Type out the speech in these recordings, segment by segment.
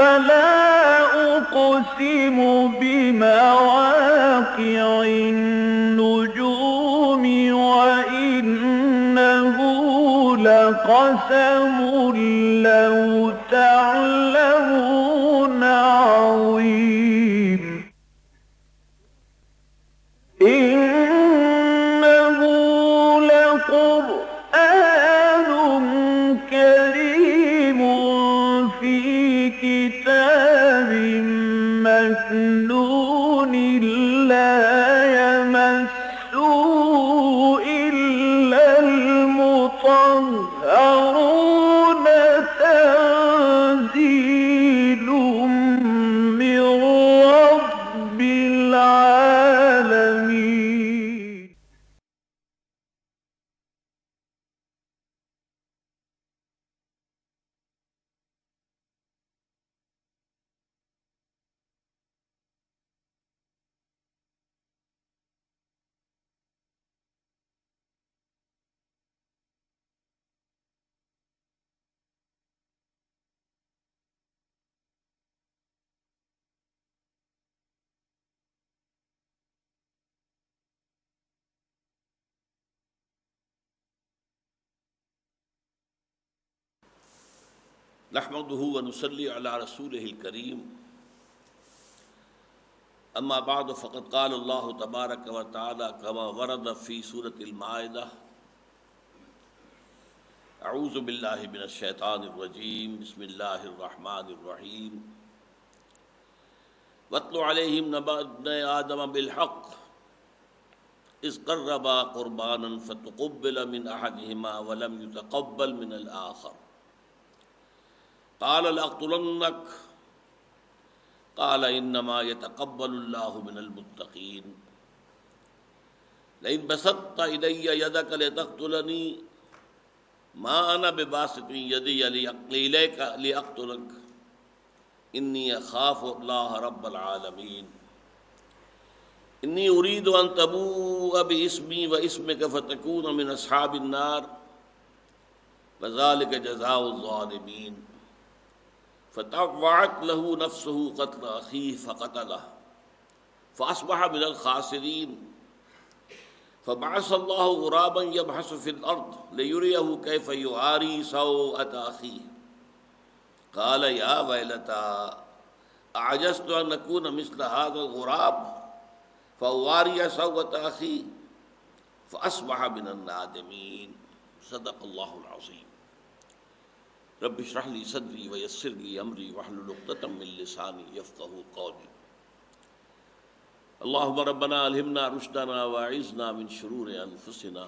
فلا أقسم بمواقع النجوم وإنه لقسم لو تعلمون عظيم إنه لقرآن كريم في كتاب مكنون لا يمسه إلا المطهرون تنزيل من رب العالمين. نحمده ونصلي على رسوله الكريم اما بعد فقد قال الله تبارك وتعالى كما ورد في سورة المائدة اعوذ بالله من الشيطان الرجيم بسم الله الرحمن الرحيم واتل عليهم نبأ ابني آدم بالحق إذ قربا قربانا فتقبل من أحدهما ولم يتقبل من الآخر قال لأقتلنك قال إنما يتقبل الله من المتقين لئن بسطت إلي يدك لتقتلني ما أنا بباسط يدي إليك لأقتلك إني أخاف الله رب العالمين إني أريد أن تبوء باسمي واسمك فتكون من أصحاب النار وذلك جزاء الظالمين فطوعت له نفسه قتل أخيه فقتله فأصبح من الخاسرين فبعث الله غرابا يبحث في الأرض ليريه كيف يواري سوءة أخيه قال يا ويلتى أعجزت أن أكون مثل هذا الغراب فأواري سوءة أخي فأصبح من النادمين صدق الله العظيم رب اشرح لي صدري ويسر لي امري واحلل عقدة من لساني يفقهوا قولي اللهم ربنا الهمنا رشدنا واعذنا من شرور انفسنا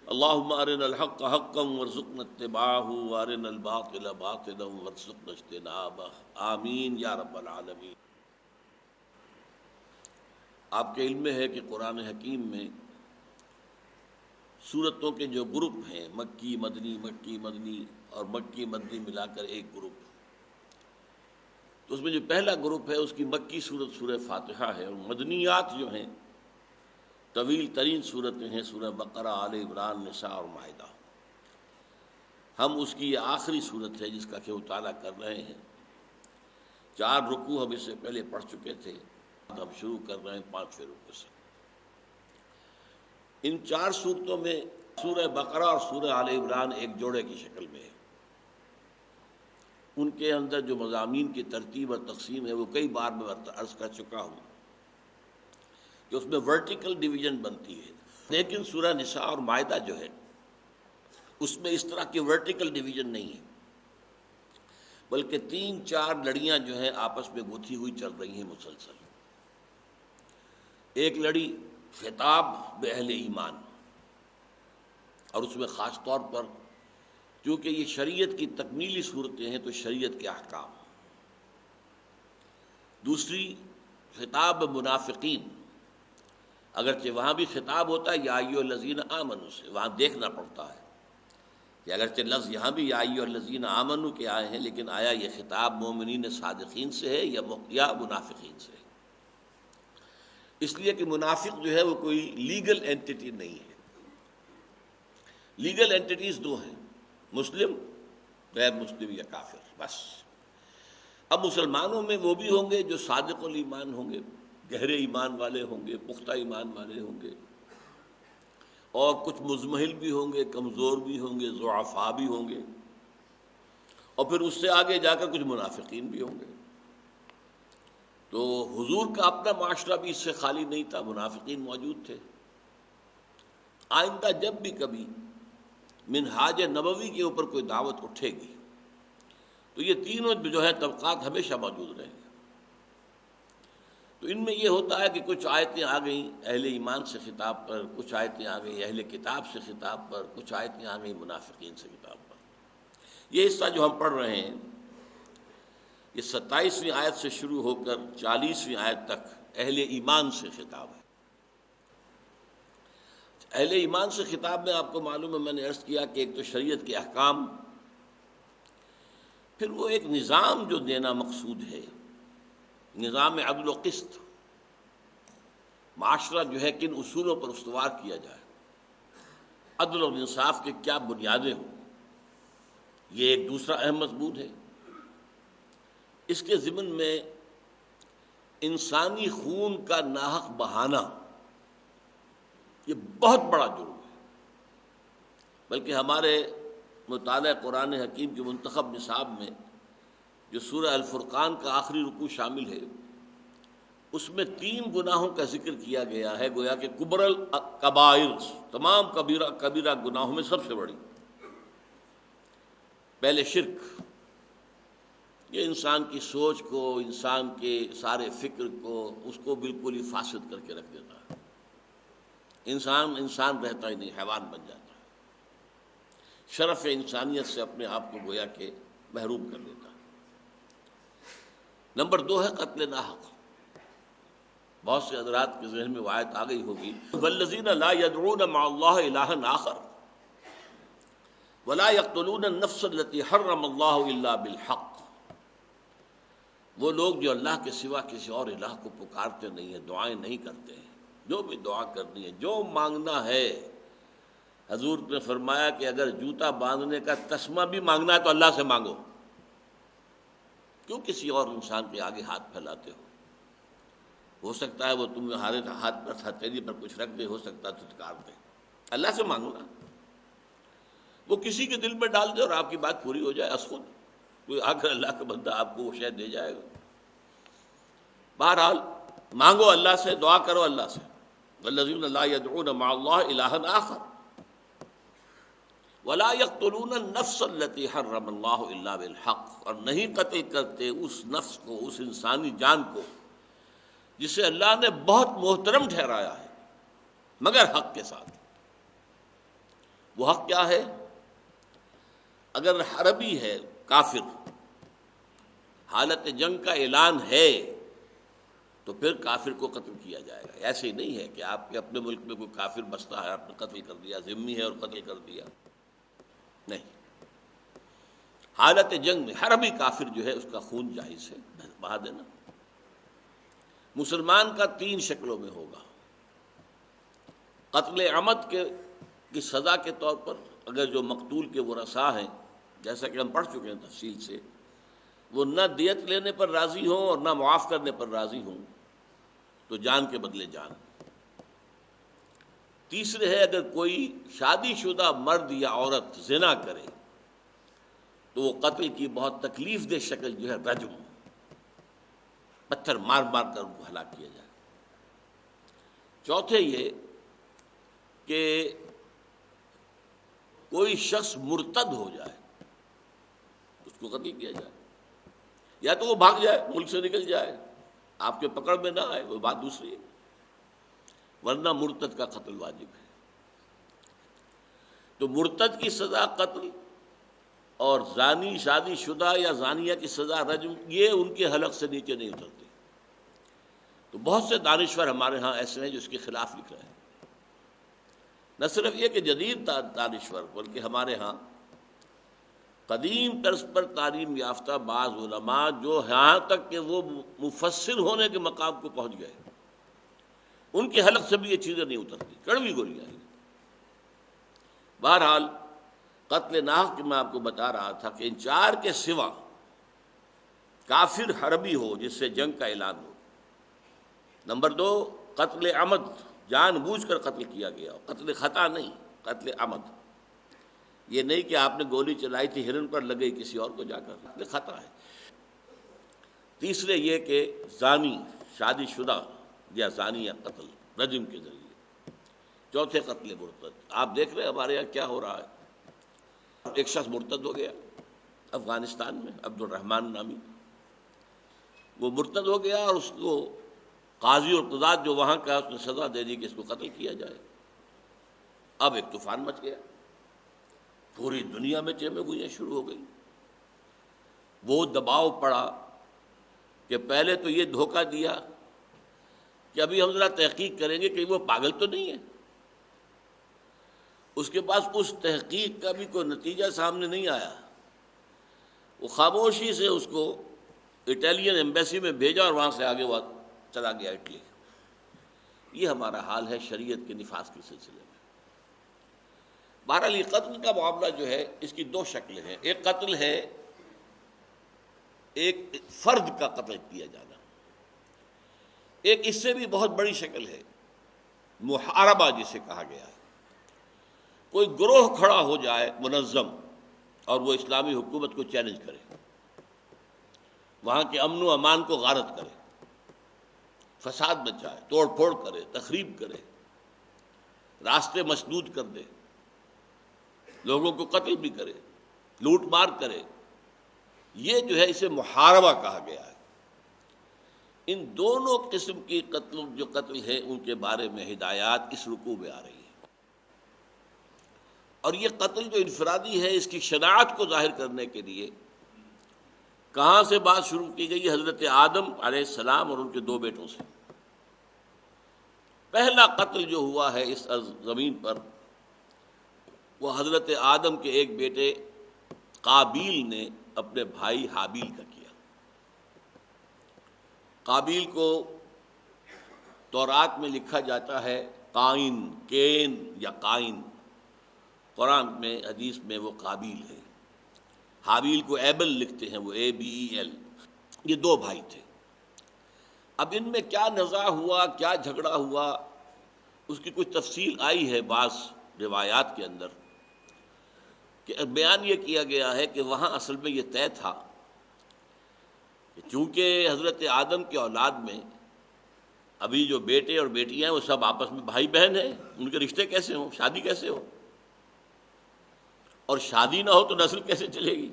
اللهم ارنا الحق حقا وارزقنا اتباعه وارنا الباطل باطلا وارزقنا اجتنابه آمین یا رب العالمین۔ آپ کے علم میں ہے کہ قرآن حکیم میں سورتوں کے جو گروپ ہیں مکی مدنی اور مکی مدنی ملا کر ایک گروپ، تو اس میں جو پہلا گروپ ہے اس کی مکی سورت سورہ فاتحہ ہے، اور مدنیات جو ہیں طویل ترین سورتیں ہیں سورہ بقرہ، آل عمران، نساء اور مائدہ۔ ہم اس کی یہ آخری سورت ہے جس کا کہ مطالعہ کر رہے ہیں۔ 4 رکوع ہم اس سے پہلے پڑھ چکے تھے، ہم شروع کر رہے ہیں 5ویں رکوع سے۔ ان 4 صورتوں میں سورہ بقرہ اور سورہ آل عمران ایک جوڑے کی شکل میں ہے۔ ان کے اندر جو مضامین کی ترتیب اور تقسیم ہے وہ کئی بار میں عرض کر چکا ہوں کہ اس میں ورٹیکل ڈویژن بنتی ہے، لیکن سورہ نساء اور مائدہ جو ہے اس میں اس طرح کی ورٹیکل ڈویژن نہیں ہے، بلکہ 3-4 لڑیاں جو ہیں آپس میں گتھی ہوئی چل رہی ہیں مسلسل۔ ایک لڑی خطاب بأہل ایمان، اور اس میں خاص طور پر چونکہ یہ شریعت کی تکمیلی صورتیں ہیں تو شریعت کے احکام۔ دوسری خطاب منافقین، اگرچہ وہاں بھی خطاب ہوتا ہے یا ایھا الذین آمنوا سے، وہاں دیکھنا پڑتا ہے کہ اگرچہ لفظ یہاں بھی یا ایھا الذین آمنوا کے آئے ہیں، لیکن آیا یہ خطاب مومنین صادقین سے ہے یا منافقین سے ہے؟ اس لیے کہ منافق جو ہے وہ کوئی لیگل اینٹیٹی نہیں ہے۔ لیگل اینٹیٹیز 2 ہیں، مسلم، غیر مسلم یا کافر، بس۔ اب مسلمانوں میں وہ بھی ہوں گے جو صادق الایمان ہوں گے، گہرے ایمان والے ہوں گے، پختہ ایمان والے ہوں گے، اور کچھ مزمحل بھی ہوں گے، کمزور بھی ہوں گے، ضعفاء بھی ہوں گے، اور پھر اس سے آگے جا کر کچھ منافقین بھی ہوں گے۔ تو حضور کا اپنا معاشرہ بھی اس سے خالی نہیں تھا، منافقین موجود تھے۔ آئندہ جب بھی کبھی منہاج نبوی کے اوپر کوئی دعوت اٹھے گی تو یہ تینوں جو ہے طبقات ہمیشہ موجود رہیں گے۔ تو ان میں یہ ہوتا ہے کہ کچھ آیتیں آ گئیں اہل ایمان سے خطاب پر، کچھ آیتیں آ گئیں اہل کتاب سے خطاب پر، کچھ آیتیں آ گئیں منافقین سے خطاب پر۔ یہ حصہ جو ہم پڑھ رہے ہیں یہ 27ویں آیت سے شروع ہو کر 40ویں آیت تک اہل ایمان سے خطاب ہے۔ اہل ایمان سے خطاب میں آپ کو معلوم ہے، میں نے عرض کیا کہ ایک تو شریعت کے احکام، پھر وہ ایک نظام جو دینا مقصود ہے، نظام عدل و قسط، معاشرہ جو ہے کن اصولوں پر استوار کیا جائے، عدل اور انصاف کے کیا بنیادیں ہوں، یہ ایک دوسرا اہم مضمون ہے۔ اس کے ضمن میں انسانی خون کا ناحق بہانا یہ بہت بڑا جرم ہے، بلکہ ہمارے مطالعہ قرآن حکیم کے منتخب نصاب میں جو سورہ الفرقان کا آخری رکوع شامل ہے اس میں 3 گناہوں کا ذکر کیا گیا ہے، گویا کہ کبر الکبائر، تمام کبیرہ گناہوں میں سب سے بڑی۔ پہلے شرک، یہ انسان کی سوچ کو، انسان کے سارے فکر کو، اس کو بالکل ہی فاسد کر کے رکھ دیتا ہے۔ انسان رہتا ہی نہیں، حیوان بن جاتا ہے، شرف انسانیت سے اپنے آپ کو گویا کہ محروم کر دیتا ہے۔ نمبر 2 ہے قتل ناحق۔ بہت سے حضرات کے ذہن میں وہ آیت آ گئی ہوگی، والذین لا يدعون مع اللہ الہا آخر ولا يقتلون النفس التي حرم اللہ الا بالحق۔ وہ لوگ جو اللہ کے سوا کسی اور الہ کو پکارتے نہیں ہیں، دعائیں نہیں کرتے ہیں، جو بھی دعا کرنی ہے، جو مانگنا ہے، حضور نے فرمایا کہ اگر جوتا باندھنے کا تسمہ بھی مانگنا ہے تو اللہ سے مانگو، کیوں کسی اور انسان کے آگے ہاتھ پھیلاتے ہو سکتا ہے وہ تمہارے ہاتھ پر ہتھیلی پر کچھ رکھ دے، ہو سکتا ہے تھتکار دے، اللہ سے مانگو نا، وہ کسی کے دل میں ڈال دے اور آپ کی بات پوری ہو جائے از خود، کوئی آ کر اللہ کا بندہ آپ کو وہ شے دے جائے گا۔ بہرحال مانگو اللہ سے، دعا کرو اللہ سے، والذین لا يدعون مع اللہ الہا آخر ولا يقتلون النفس التي حرم اللہ الا بالحق، اور نہیں قتل کرتے اس نفس کو، اس انسانی جان کو جسے اللہ نے بہت محترم ٹھہرایا ہے مگر حق کے ساتھ۔ وہ حق کیا ہے؟ اگر حربی ہے، کافر، حالت جنگ کا اعلان ہے تو پھر کافر کو قتل کیا جائے گا۔ ایسے ہی نہیں ہے کہ آپ کے اپنے ملک میں کوئی کافر بستا ہے، آپ نے قتل کر دیا، ذمہ ہے اور قتل کر دیا، نہیں۔ حالت جنگ میں حربی کافر جو ہے اس کا خون جائز ہے، بہا دینا۔ مسلمان کا 3 شکلوں میں ہوگا۔ قتل عمد کی سزا کے طور پر اگر جو مقتول کے ورثاء ہیں، جیسا کہ ہم پڑھ چکے ہیں تفصیل سے، وہ نہ دیت لینے پر راضی ہوں اور نہ معاف کرنے پر راضی ہوں تو جان کے بدلے جان۔ تیسرے ہے اگر کوئی شادی شدہ مرد یا عورت زنا کرے تو وہ قتل کی بہت تکلیف دہ شکل جو ہے رجم، پتھر مار مار کر ان کو ہلاک کیا جائے۔ چوتھے یہ کہ کوئی شخص مرتد ہو جائے، اس کو قتل کیا جائے، یا تو وہ بھاگ جائے، ملک سے نکل جائے، آپ کے پکڑ میں نہ آئے، وہ بات دوسری ہے، ورنہ مرتد کا قتل واجب ہے۔ تو مرتد کی سزا قتل اور زانی، شادی شدہ یا زانیہ کی سزا رجم، یہ ان کے حلق سے نیچے نہیں اترتی۔ تو بہت سے دانشور ہمارے ہاں ایسے ہیں جو اس کے خلاف لکھ رہے ہیں۔ نہ صرف یہ کہ جدید دانشور، بلکہ ہمارے ہاں قدیم طرز پر تعلیم یافتہ بعض علماء جو یہاں تک کہ وہ مفسر ہونے کے مقام کو پہنچ گئے، ان کے حلق سے بھی یہ چیزیں نہیں اترتی، کڑوی گولیاں ہیں۔ بہرحال قتل ناحق میں آپ کو بتا رہا تھا کہ ان 4 کے سوا کافر حربی ہو جس سے جنگ کا اعلان ہو۔ نمبر 2، قتل عمد، جان بوجھ کر قتل کیا گیا ہو، قتل خطا نہیں، قتل عمد۔ یہ نہیں کہ آپ نے گولی چلائی تھی ہرن پر لگ گئی کسی اور کو جا کر، قتل خطا ہے۔ تیسرے یہ کہ زانی، شادی شدہ یا زانی یا قتل رجم کے ذریعے۔ چوتھے قتل مرتد۔ آپ دیکھ رہے ہیں ہمارے یہاں کیا ہو رہا ہے، ایک شخص مرتد ہو گیا افغانستان میں، عبد الرحمن نامی، وہ مرتد ہو گیا اور اس کو قاضی اور قضات جو وہاں کا اس نے سزا دے دی کہ اس کو قتل کیا جائے۔ اب ایک طوفان مچ گیا، پوری دنیا میں چیمیں گوئیاں شروع ہو گئی۔ وہ دباؤ پڑا کہ پہلے تو یہ دھوکہ دیا کہ ابھی ہم ذرا تحقیق کریں گے کہ وہ پاگل تو نہیں ہے۔ اس کے پاس اس تحقیق کا بھی کوئی نتیجہ سامنے نہیں آیا، وہ خاموشی سے اس کو اٹالین ایمبیسی میں بھیجا اور وہاں سے آگے وہ چلا گیا اٹلی۔ یہ ہمارا حال ہے شریعت کے نفاذ کے سلسلے میں۔ بہرحال یہ قتل کا معاملہ جو ہے اس کی دو شکلیں ہیں۔ ایک قتل ہے ایک فرد کا قتل کیا جانا، ایک اس سے بھی بہت بڑی شکل ہے محاربہ جسے کہا گیا ہے۔ کوئی گروہ کھڑا ہو جائے منظم اور وہ اسلامی حکومت کو چیلنج کرے، وہاں کے امن و امان کو غارت کرے، فساد مچائے، توڑ پھوڑ کرے، تخریب کرے، راستے مسدود کر دے، لوگوں کو قتل بھی کرے، لوٹ مار کرے، یہ جو ہے اسے محاربہ کہا گیا ہے۔ ان دونوں قسم کی جو قتل ہے ان کے بارے میں ہدایات اس رکوع میں آ رہی ہیں، اور یہ قتل جو انفرادی ہے اس کی شناعت کو ظاہر کرنے کے لیے کہاں سے بات شروع کی گئی؟ حضرت آدم علیہ السلام اور ان کے 2 بیٹوں سے۔ پہلا قتل جو ہوا ہے اس زمین پر وہ حضرت آدم کے ایک بیٹے قابیل نے اپنے بھائی حابیل کا کیا۔ قابیل کو تورات میں لکھا جاتا ہے قائن، کین یا قائن، قرآن میں حدیث میں وہ قابیل ہے۔ حابیل کو ایبل لکھتے ہیں، وہ ABEL۔ یہ 2 بھائی تھے۔ اب ان میں کیا نزاع ہوا، کیا جھگڑا ہوا، اس کی کچھ تفصیل آئی ہے بعض روایات کے اندر، کہ بیان یہ کیا گیا ہے کہ وہاں اصل میں یہ طے تھا کہ چونکہ حضرت آدم کے اولاد میں ابھی جو بیٹے اور بیٹیاں ہیں وہ سب آپس میں بھائی بہن ہیں، ان کے رشتے کیسے ہوں، شادی کیسے ہو، اور شادی نہ ہو تو نسل کیسے چلے گی؟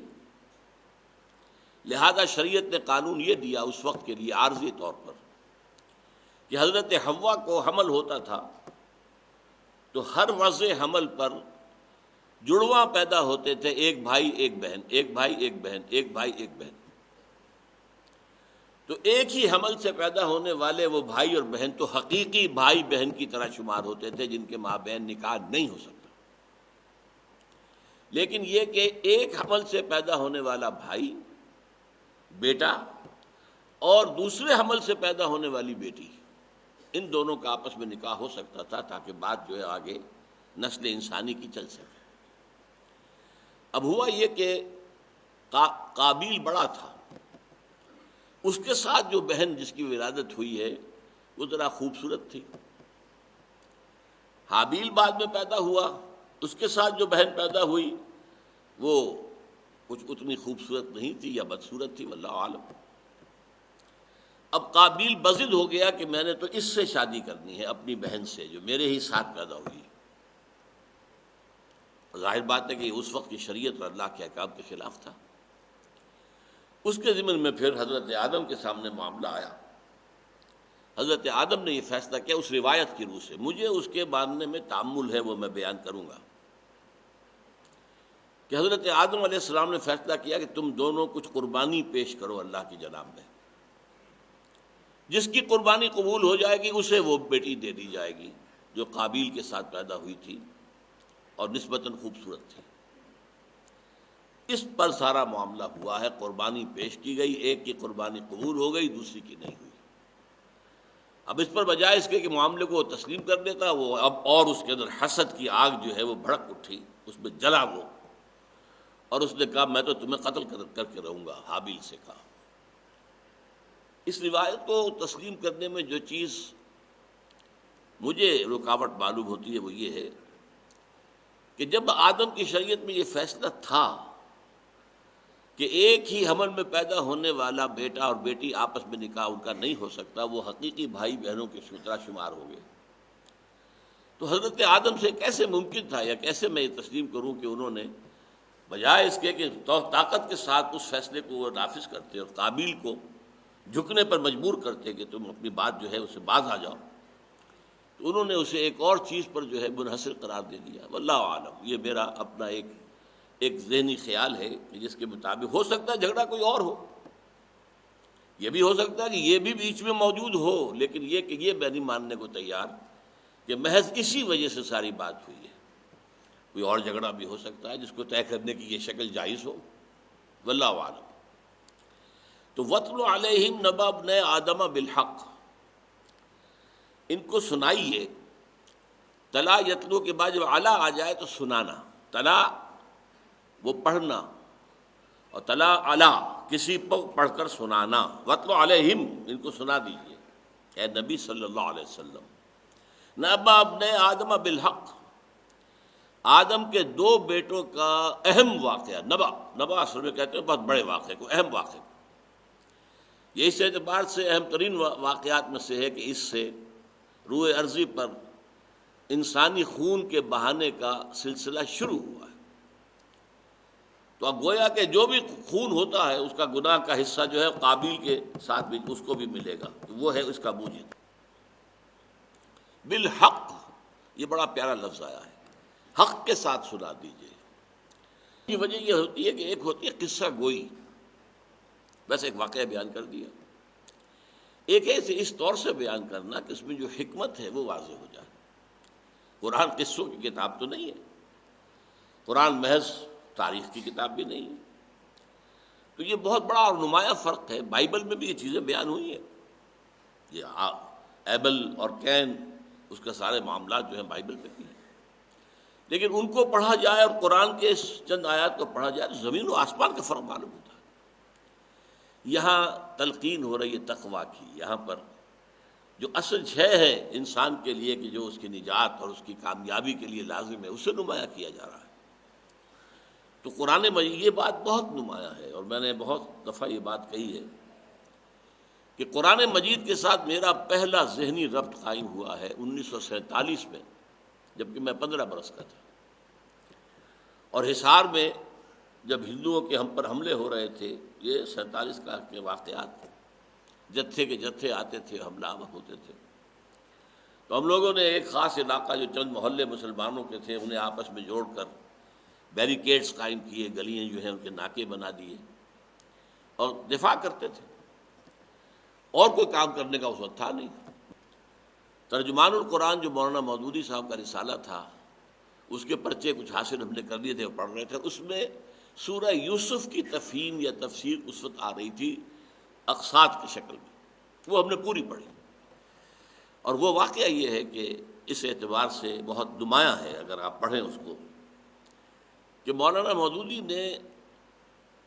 لہذا شریعت نے قانون یہ دیا اس وقت کے لیے عارضی طور پر کہ حضرت حوا کو حمل ہوتا تھا تو ہر وضع حمل پر جڑواں پیدا ہوتے تھے، ایک بھائی ایک بہن، ایک بھائی ایک بہن، ایک بھائی ایک بہن۔ تو ایک ہی حمل سے پیدا ہونے والے وہ بھائی اور بہن تو حقیقی بھائی بہن کی طرح شمار ہوتے تھے جن کے ماں بہن نکاح نہیں ہو سکتا۔ لیکن یہ کہ ایک حمل سے پیدا ہونے والا بھائی، بیٹا، اور دوسرے حمل سے پیدا ہونے والی بیٹی، ان دونوں کا آپس میں نکاح ہو سکتا تھا تاکہ بات جو ہے آگے نسل انسانی کی چل سکے۔ اب ہوا یہ کہ قابیل بڑا تھا، اس کے ساتھ جو بہن جس کی ولادت ہوئی ہے وہ ذرا خوبصورت تھی۔ حابیل بعد میں پیدا ہوا، اس کے ساتھ جو بہن پیدا ہوئی وہ کچھ اتنی خوبصورت نہیں تھی یا بدصورت تھی، واللہ عالم۔ اب قابیل بضد ہو گیا کہ میں نے تو اس سے شادی کرنی ہے، اپنی بہن سے جو میرے ہی ساتھ پیدا ہوئی۔ ظاہر بات ہے کہ اس وقت کی شریعت اور اللہ کے احکام کے خلاف تھا۔ اس کے ضمن میں پھر حضرت آدم کے سامنے معاملہ آیا۔ حضرت آدم نے یہ فیصلہ کیا اس روایت کی روح سے، مجھے اس کے ماننے میں تأمل ہے وہ میں بیان کروں گا، کہ حضرت آدم علیہ السلام نے فیصلہ کیا کہ تم دونوں کچھ قربانی پیش کرو اللہ کی جناب میں، جس کی قربانی قبول ہو جائے گی اسے وہ بیٹی دے دی جائے گی جو قابیل کے ساتھ پیدا ہوئی تھی اور نسبتاً خوبصورت تھی۔ اس پر سارا معاملہ ہوا ہے، قربانی پیش کی گئی، ایک کی قربانی قبول ہو گئی، دوسری کی نہیں ہوئی۔ اب اس پر بجائے اس کے کہ معاملے کو وہ تسلیم کر دیتا، وہ اب اور اس کے اندر حسد کی آگ جو ہے وہ بھڑک اٹھی، اس میں جلا وہ، اور اس نے کہا میں تو تمہیں قتل کر کے رہوں گا، حابیل سے کہا۔ اس روایت کو تسلیم کرنے میں جو چیز مجھے رکاوٹ معلوم ہوتی ہے وہ یہ ہے کہ جب آدم کی شریعت میں یہ فیصلہ تھا کہ ایک ہی حمل میں پیدا ہونے والا بیٹا اور بیٹی آپس میں نکاح ان کا نہیں ہو سکتا، وہ حقیقی بھائی بہنوں کے طرح شمار ہو گئے، تو حضرت آدم سے کیسے ممکن تھا یا کیسے میں یہ تسلیم کروں کہ انہوں نے بجائے اس کے کہ طاقت کے ساتھ اس فیصلے کو وہ نافذ کرتے اور قابیل کو جھکنے پر مجبور کرتے کہ تم اپنی بات جو ہے اسے باز آ جاؤ، تو انہوں نے اسے ایک اور چیز پر جو ہے منحصر قرار دے دیا۔ واللہ عالم، یہ میرا اپنا ایک ذہنی خیال ہے کہ جس کے مطابق ہو سکتا ہے جھگڑا کوئی اور ہو، یہ بھی ہو سکتا ہے کہ یہ بھی بیچ میں موجود ہو، لیکن یہ کہ یہ میں نہیں ماننے کو تیار کہ محض اسی وجہ سے ساری بات ہوئی ہے۔ کوئی اور جھگڑا بھی ہو سکتا ہے جس کو طے کرنے کی یہ شکل جائز ہو، واللہ عالم۔ تو وَاتْلُ عَلَيْهِمْ نَبَأَ ابْنَيْ آدَمَ بِالْحَقِّ، ان کو سنائیے۔ تلا یتلو کے بعد جب علا آ جائے تو سنانا، تلا وہ پڑھنا، اور تلا علا کسی پر پڑھ کر سنانا۔ وَاتْلُ عَلَيْهِمْ، ان کو سنا دیجیے اے نبی صلی اللہ علیہ وسلم، نبأ ابنَيْ آدَمَ بِالْحَقِّ، آدم کے دو بیٹوں کا اہم واقعہ۔ نبا اصل میں کہتے ہیں بہت بڑے واقعے کو، اہم واقعے کو۔ یہ اس اعتبار سے اہم ترین واقعات میں سے ہے کہ اس سے روئے ارضی پر انسانی خون کے بہانے کا سلسلہ شروع ہوا ہے۔ تو اب گویا کہ جو بھی خون ہوتا ہے اس کا گناہ کا حصہ جو ہے قابیل کے ساتھ بھی اس کو بھی ملے گا، وہ ہے اس کا موجد۔ بالحق، یہ بڑا پیارا لفظ آیا ہے، حق کے ساتھ سنا دیجیے۔ یہ وجہ یہ ہوتی ہے کہ ایک ہوتی ہے قصہ گوئی، بس ایک واقعہ بیان کر دیا، ایک ہے اسے اس طور سے بیان کرنا کہ اس میں جو حکمت ہے وہ واضح ہو جائے۔ قرآن قصوں کی کتاب تو نہیں ہے، قرآن محض تاریخ کی کتاب بھی نہیں ہے، تو یہ بہت بڑا اور نمایاں فرق ہے۔ بائبل میں بھی یہ چیزیں بیان ہوئی ہیں، یہ ایبل اور کین، اس کے سارے معاملات جو ہیں بائبل میں بھی ہیں، لیکن ان کو پڑھا جائے اور قرآن کے اس چند آیات کو پڑھا جائے تو زمین و آسمان کا فرق معلوم ہوتا ہے۔ یہاں تلقین ہو رہی ہے تقویٰ کی، یہاں پر جو اصل شے ہے انسان کے لیے کہ جو اس کی نجات اور اس کی کامیابی کے لیے لازم ہے، اسے نمایاں کیا جا رہا ہے۔ تو قرآن مجید یہ بات بہت نمایاں ہے، اور میں نے بہت دفعہ یہ بات کہی ہے کہ قرآن مجید کے ساتھ میرا پہلا ذہنی ربط قائم ہوا ہے 1947 میں، جبکہ میں 15 برس کا تھا، اور حصار میں جب ہندوؤں کے ہم پر حملے ہو رہے تھے، یہ 47 کا کے واقعات، جتھے کے جتھے آتے تھے، حملہ آور ہوتے تھے، تو ہم لوگوں نے ایک خاص علاقہ جو چند محلے مسلمانوں کے تھے انہیں آپس میں جوڑ کر بیریکیڈز قائم کیے، گلیاں جو ہیں ان کے ناکے بنا دیے اور دفاع کرتے تھے، اور کوئی کام کرنے کا اس وقت تھا نہیں۔ ترجمان القرآن جو مولانا مودودی صاحب کا رسالہ تھا، اس کے پرچے کچھ حاصل ہم نے کر لیے تھے اور پڑھ رہے تھے، اس میں سورہ یوسف کی تفہیم یا تفسیر اس وقت آ رہی تھی اقساط کی شکل میں، وہ ہم نے پوری پڑھی، اور وہ واقعہ یہ ہے کہ اس اعتبار سے بہت نمایاں ہے اگر آپ پڑھیں اس کو، کہ مولانا مودودی نے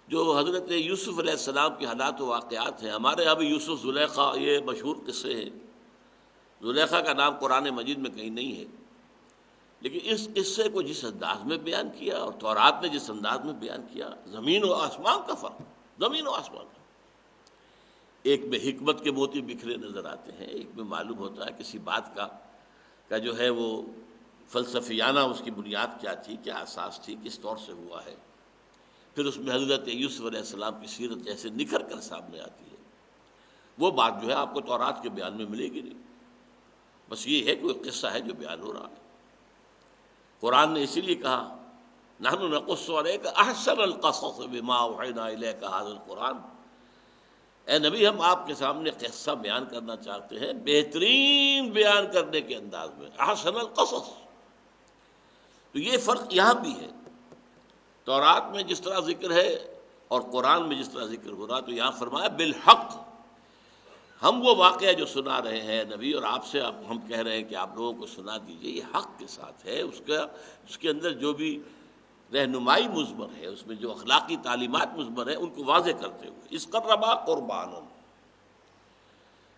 جو حضرت یوسف علیہ السلام کے حالات و واقعات ہیں، ہمارے یہاں بھی یوسف زلیخا یہ مشہور قصے ہیں، زلیخا کا نام قرآن مجید میں کہیں نہیں ہے، لیکن اس قصے کو جس انداز میں بیان کیا اور تورات نے جس انداز میں بیان کیا، زمین و آسمان کا فرق، زمین و آسمان کا۔ ایک میں حکمت کے موتی بکھرے نظر آتے ہیں، ایک میں معلوم ہوتا ہے کسی بات کا جو ہے وہ فلسفیانہ اس کی بنیاد کیا تھی، کیا اساس تھی، کس طور سے ہوا ہے، پھر اس میں حضرت یوسف علیہ السلام کی سیرت جیسے نکھر کر سامنے آتی ہے، وہ بات جو ہے آپ کو تورات کے بیان میں ملے گی نہیں، بس یہ ہے کہ وہ قصہ ہے جو بیان ہو رہا ہے۔ قرآن نے اسی لیے کہا نحن نقص علیک احسن القصص بما اوحینا الیک ھذا القرآن، اے نبی ہم آپ کے سامنے قصہ بیان کرنا چاہتے ہیں بہترین بیان کرنے کے انداز میں، احسن القصص۔ تو یہ فرق یہاں بھی ہے، تورات میں جس طرح ذکر ہے اور قرآن میں جس طرح ذکر ہو رہا، تو یہاں فرمایا بالحق، ہم وہ واقعہ جو سنا رہے ہیں نبی اور آپ سے ہم کہہ رہے ہیں کہ آپ لوگوں کو سنا دیجئے، یہ حق کے ساتھ ہے، اس کے اندر جو بھی رہنمائی مضمر ہے، اس میں جو اخلاقی تعلیمات مضمر ہے ان کو واضح کرتے ہوئے، اس قربا قربان،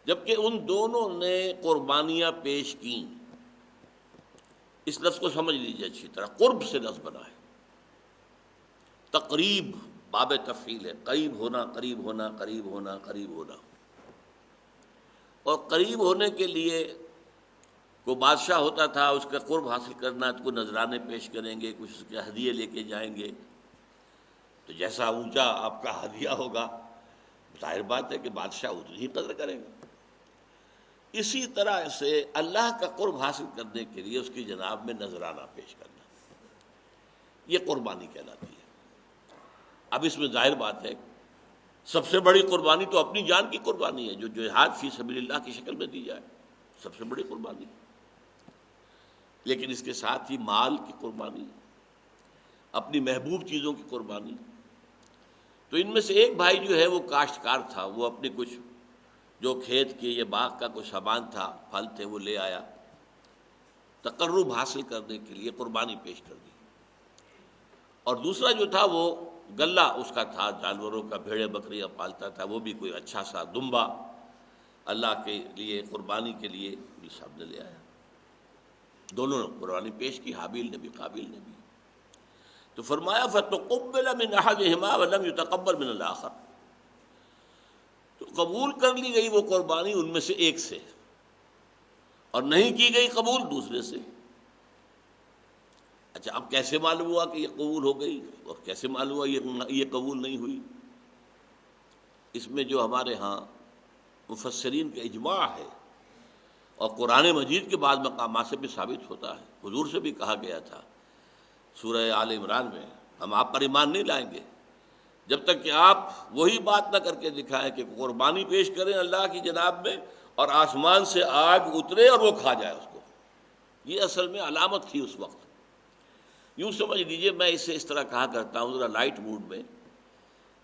جبکہ ان دونوں نے قربانیاں پیش کیں۔ اس لفظ کو سمجھ لیجیے اچھی طرح، قرب سے لفظ بنا ہے، تقریب باب تفعیل ہے، قریب ہونا، قریب ہونا، قریب ہونا، قریب ہونا۔ اور قریب ہونے کے لیے کوئی بادشاہ ہوتا تھا، اس کا قرب حاصل کرنا تو کوئی نذرانے پیش کریں گے، کچھ اس کے ہدیے لے کے جائیں گے، تو جیسا اونچا آپ کا ہدیہ ہوگا ظاہر بات ہے کہ بادشاہ اتنی ہی قدر کرے گا۔ اسی طرح سے اللہ کا قرب حاصل کرنے کے لیے اس کی جناب میں نذرانہ پیش کرنا، یہ قربانی کہلاتی ہے۔ اب اس میں ظاہر بات ہے سب سے بڑی قربانی تو اپنی جان کی قربانی ہے، جو جہاد فی سبیل اللہ کی شکل میں دی جائے، سب سے بڑی قربانی۔ لیکن اس کے ساتھ ہی مال کی قربانی، اپنی محبوب چیزوں کی قربانی۔ تو ان میں سے ایک بھائی جو ہے وہ کاشتکار تھا، وہ اپنے کچھ جو کھیت کے یا باغ کا کچھ سامان تھا، پھل تھے، وہ لے آیا، تقرب حاصل کرنے کے لیے قربانی پیش کر دی۔ اور دوسرا جو تھا وہ گلہ اس کا تھا، جانوروں کا، بھیڑیں بکریاں پالتا تھا، وہ بھی کوئی اچھا سا دمبا اللہ کے لیے قربانی کے لیے بھی سامنے لے آیا۔ دونوں نے قربانی پیش کی، حابیل نے بھی قابیل نے بھی۔ تو فرمایا فتقبل من احدہما ولم یتقبل من الاخر، تو قبول کر لی گئی وہ قربانی ان میں سے ایک سے، اور نہیں کی گئی قبول دوسرے سے۔ اچھا، اب کیسے معلوم ہوا کہ یہ قبول ہو گئی اور کیسے معلوم ہوا یہ قبول نہیں ہوئی؟ اس میں جو ہمارے ہاں مفسرین کا اجماع ہے، اور قرآن مجید کے بعض مقامات سے بھی ثابت ہوتا ہے، حضور سے بھی کہا گیا تھا سورہ آل عمران میں، ہم آپ پر ایمان نہیں لائیں گے جب تک کہ آپ وہی بات نہ کر کے دکھائیں کہ قربانی پیش کریں اللہ کی جناب میں اور آسمان سے آگ اترے اور وہ کھا جائے اس کو۔ یہ اصل میں علامت تھی اس وقت۔ یوں سمجھ لیجئے، میں اسے اس طرح کہا کرتا ہوں ذرا لائٹ موڈ میں،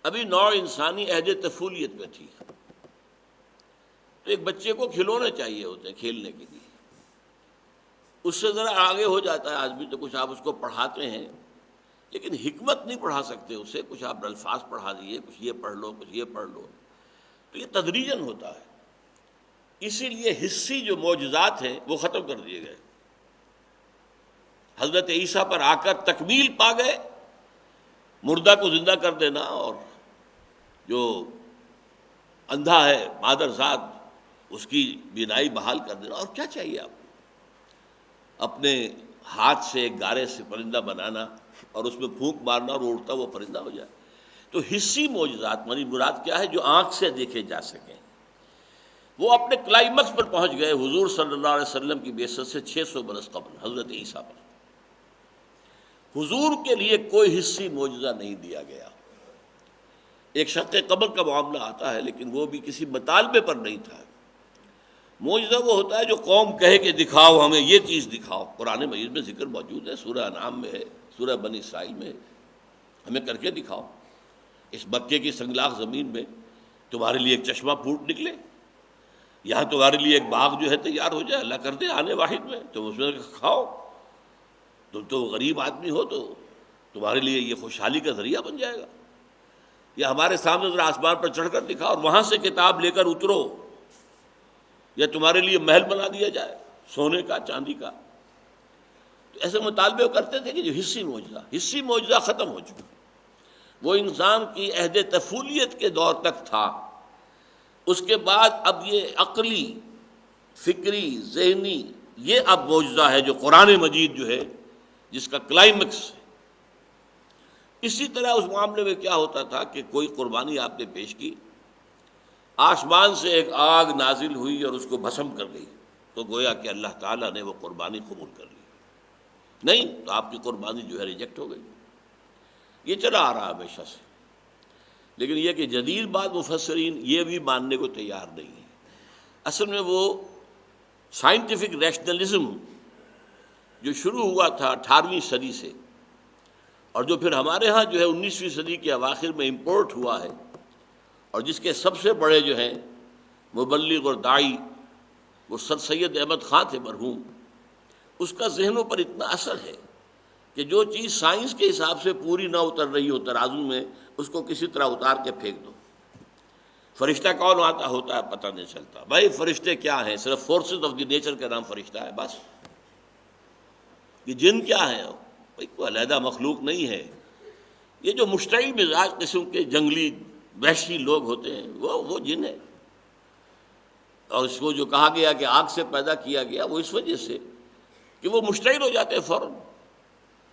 ابھی نوع انسانی عہد طفولیت میں تھی، تو ایک بچے کو کھلونے چاہیے ہوتے ہیں کھیلنے کے لیے، اس سے ذرا آگے ہو جاتا ہے آدمی تو کچھ آپ اس کو پڑھاتے ہیں، لیکن حکمت نہیں پڑھا سکتے اسے، کچھ آپ الفاظ پڑھا دیے، کچھ یہ پڑھ لو، کچھ یہ پڑھ لو، تو یہ تدریجاً ہوتا ہے۔ اسی لیے حصی جو معجزات ہیں وہ ختم کر دیے گئے۔ حضرت عیسیٰ پر آ کر تکمیل پا گئے، مردہ کو زندہ کر دینا، اور جو اندھا ہے مادرزاد اس کی بینائی بحال کر دینا، اور کیا چاہیے آپ کو؟ اپنے ہاتھ سے ایک گارے سے پرندہ بنانا اور اس میں پھونک مارنا اور اڑتا وہ پرندہ ہو جائے۔ تو حصی معجزات یعنی مراد کیا ہے؟ جو آنکھ سے دیکھے جا سکیں۔ وہ اپنے کلائمیکس پر پہنچ گئے حضور صلی اللہ علیہ وسلم کی بعثت سے 600 برس قبل حضرت عیسیٰ پر۔ حضور کے لیے کوئی حصی معجزہ نہیں دیا گیا۔ ایک شق قبر کا معاملہ آتا ہے، لیکن وہ بھی کسی مطالبے پر نہیں تھا۔ معجزہ وہ ہوتا ہے جو قوم کہے کہ دکھاؤ ہمیں یہ چیز دکھاؤ۔ قرآن مجید میں ذکر موجود ہے، سورہ انعام میں ہے، سورہ بنی اسرائیل میں ہے، ہمیں کر کے دکھاؤ۔ اس مکے کی سنگلاخ زمین میں تمہارے لیے ایک چشمہ پھوٹ نکلے، یہاں تمہارے لیے ایک باغ جو ہے تیار ہو جائے، اللہ کر دے آنے واحد میں، تم اس میں کھاؤ، تم تو غریب آدمی ہو تو تمہارے لیے یہ خوشحالی کا ذریعہ بن جائے گا۔ یا ہمارے سامنے ذرا آسمان پر چڑھ کر دکھاؤ اور وہاں سے کتاب لے کر اترو، یا تمہارے لیے محل بنا دیا جائے سونے کا، چاندی کا۔ تو ایسے مطالبے وہ کرتے تھے کہ جو حصی معجزہ ختم ہو چکا، وہ انسان کی عہد طفولیت کے دور تک تھا۔ اس کے بعد اب یہ عقلی، فکری، ذہنی، یہ اب معجزہ ہے جو قرآن مجید جو ہے جس کا کلائمیکس ہے۔ اسی طرح اس معاملے میں کیا ہوتا تھا کہ کوئی قربانی آپ نے پیش کی، آسمان سے ایک آگ نازل ہوئی اور اس کو بھسم کر گئی، تو گویا کہ اللہ تعالیٰ نے وہ قربانی قبول کر لی، نہیں تو آپ کی قربانی جو ہے ریجیکٹ ہو گئی۔ یہ چلا آ رہا ہمیشہ سے، لیکن یہ کہ جدید بات مفسرین یہ بھی ماننے کو تیار نہیں ہے۔ اصل میں وہ سائنٹیفک ریشنلزم جو شروع ہوا تھا 18ویں صدی سے، اور جو پھر ہمارے ہاں جو ہے 19ویں صدی کے اواخر میں امپورٹ ہوا ہے، اور جس کے سب سے بڑے جو ہیں مبلغ اور داعی وہ سر سید احمد خان تھے مرحوم، اس کا ذہنوں پر اتنا اثر ہے کہ جو چیز سائنس کے حساب سے پوری نہ اتر رہی ہو ترازو میں، اس کو کسی طرح اتار کے پھینک دو۔ فرشتہ کون آتا ہوتا ہے پتہ نہیں چلتا. بھائی فرشتے کیا ہیں؟ صرف فورسز آف دی نیچر کا نام فرشتہ ہے بس. یہ جن کیا ہے؟ بھائی کوئی علیحدہ مخلوق نہیں ہے. یہ جو مشتعل مزاج قسم کے جنگلی وحشی لوگ ہوتے ہیں وہ جن ہے. اور اس کو جو کہا گیا کہ آگ سے پیدا کیا گیا وہ اس وجہ سے کہ وہ مشتعل ہو جاتے ہیں فوراً.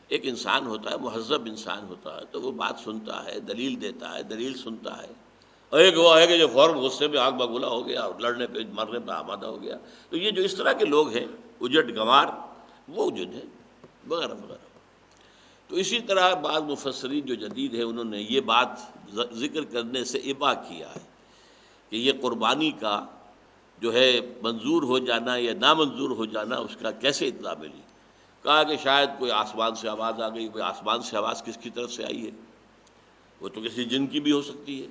ایک انسان ہوتا ہے، مہذب انسان ہوتا ہے، تو وہ بات سنتا ہے، دلیل دیتا ہے، دلیل سنتا ہے. اور ایک وہ ہے کہ جو فوراً غصے میں آگ بگولا ہو گیا اور لڑنے پہ مرنے پہ آمادہ ہو گیا. تو یہ جو اس طرح کے لوگ ہیں اجٹ گنوار، وہ جن ہے وغیرہ وغیرہ. تو اسی طرح بعض مفسرین جو جدید ہیں انہوں نے یہ بات ذکر کرنے سے ابا کیا ہے کہ یہ قربانی کا جو ہے منظور ہو جانا یا نامنظور ہو جانا اس کا کیسے اطلاع ملی. کہا کہ شاید کوئی آسمان سے آواز آ گئی. کوئی آسمان سے آواز کس کی طرف سے آئی ہے؟ وہ تو کسی جن کی بھی ہو سکتی ہے.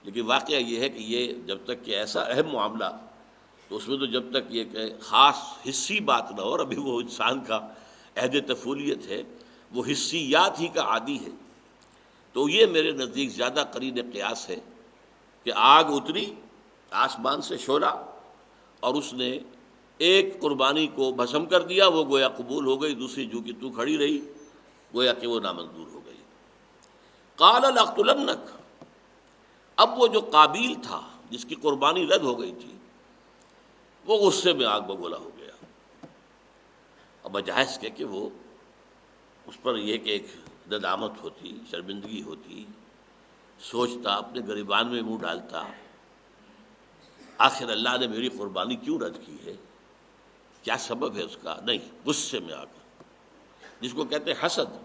لیکن واقعہ یہ ہے کہ یہ جب تک کہ ایسا اہم معاملہ، تو اس میں تو جب تک یہ کہ خاص حصی بات نہ ہو، اور ابھی وہ انسان کا عہد طفولیت ہے، وہ حسیات ہی کا عادی ہے. تو یہ میرے نزدیک زیادہ قرین قیاس ہے کہ آگ اتری آسمان سے شعلہ اور اس نے ایک قربانی کو بھسم کر دیا، وہ گویا قبول ہو گئی. دوسری جو کہ تو کھڑی رہی گویا کہ وہ نامنظور ہو گئی. قال لاقتلنک. اب وہ جو قابیل تھا جس کی قربانی رد ہو گئی تھی وہ غصے میں آگ بگولا ہو گیا. اب بجائز کے کہ وہ اس پر یہ کہ ایک ندامت ہوتی، شرمندگی ہوتی، سوچتا، اپنے گریبان میں منہ ڈالتا، آخر اللہ نے میری قربانی کیوں رد کی ہے، کیا سبب ہے اس کا؟ نہیں، غصے میں آ کر، جس کو کہتے ہیں حسد.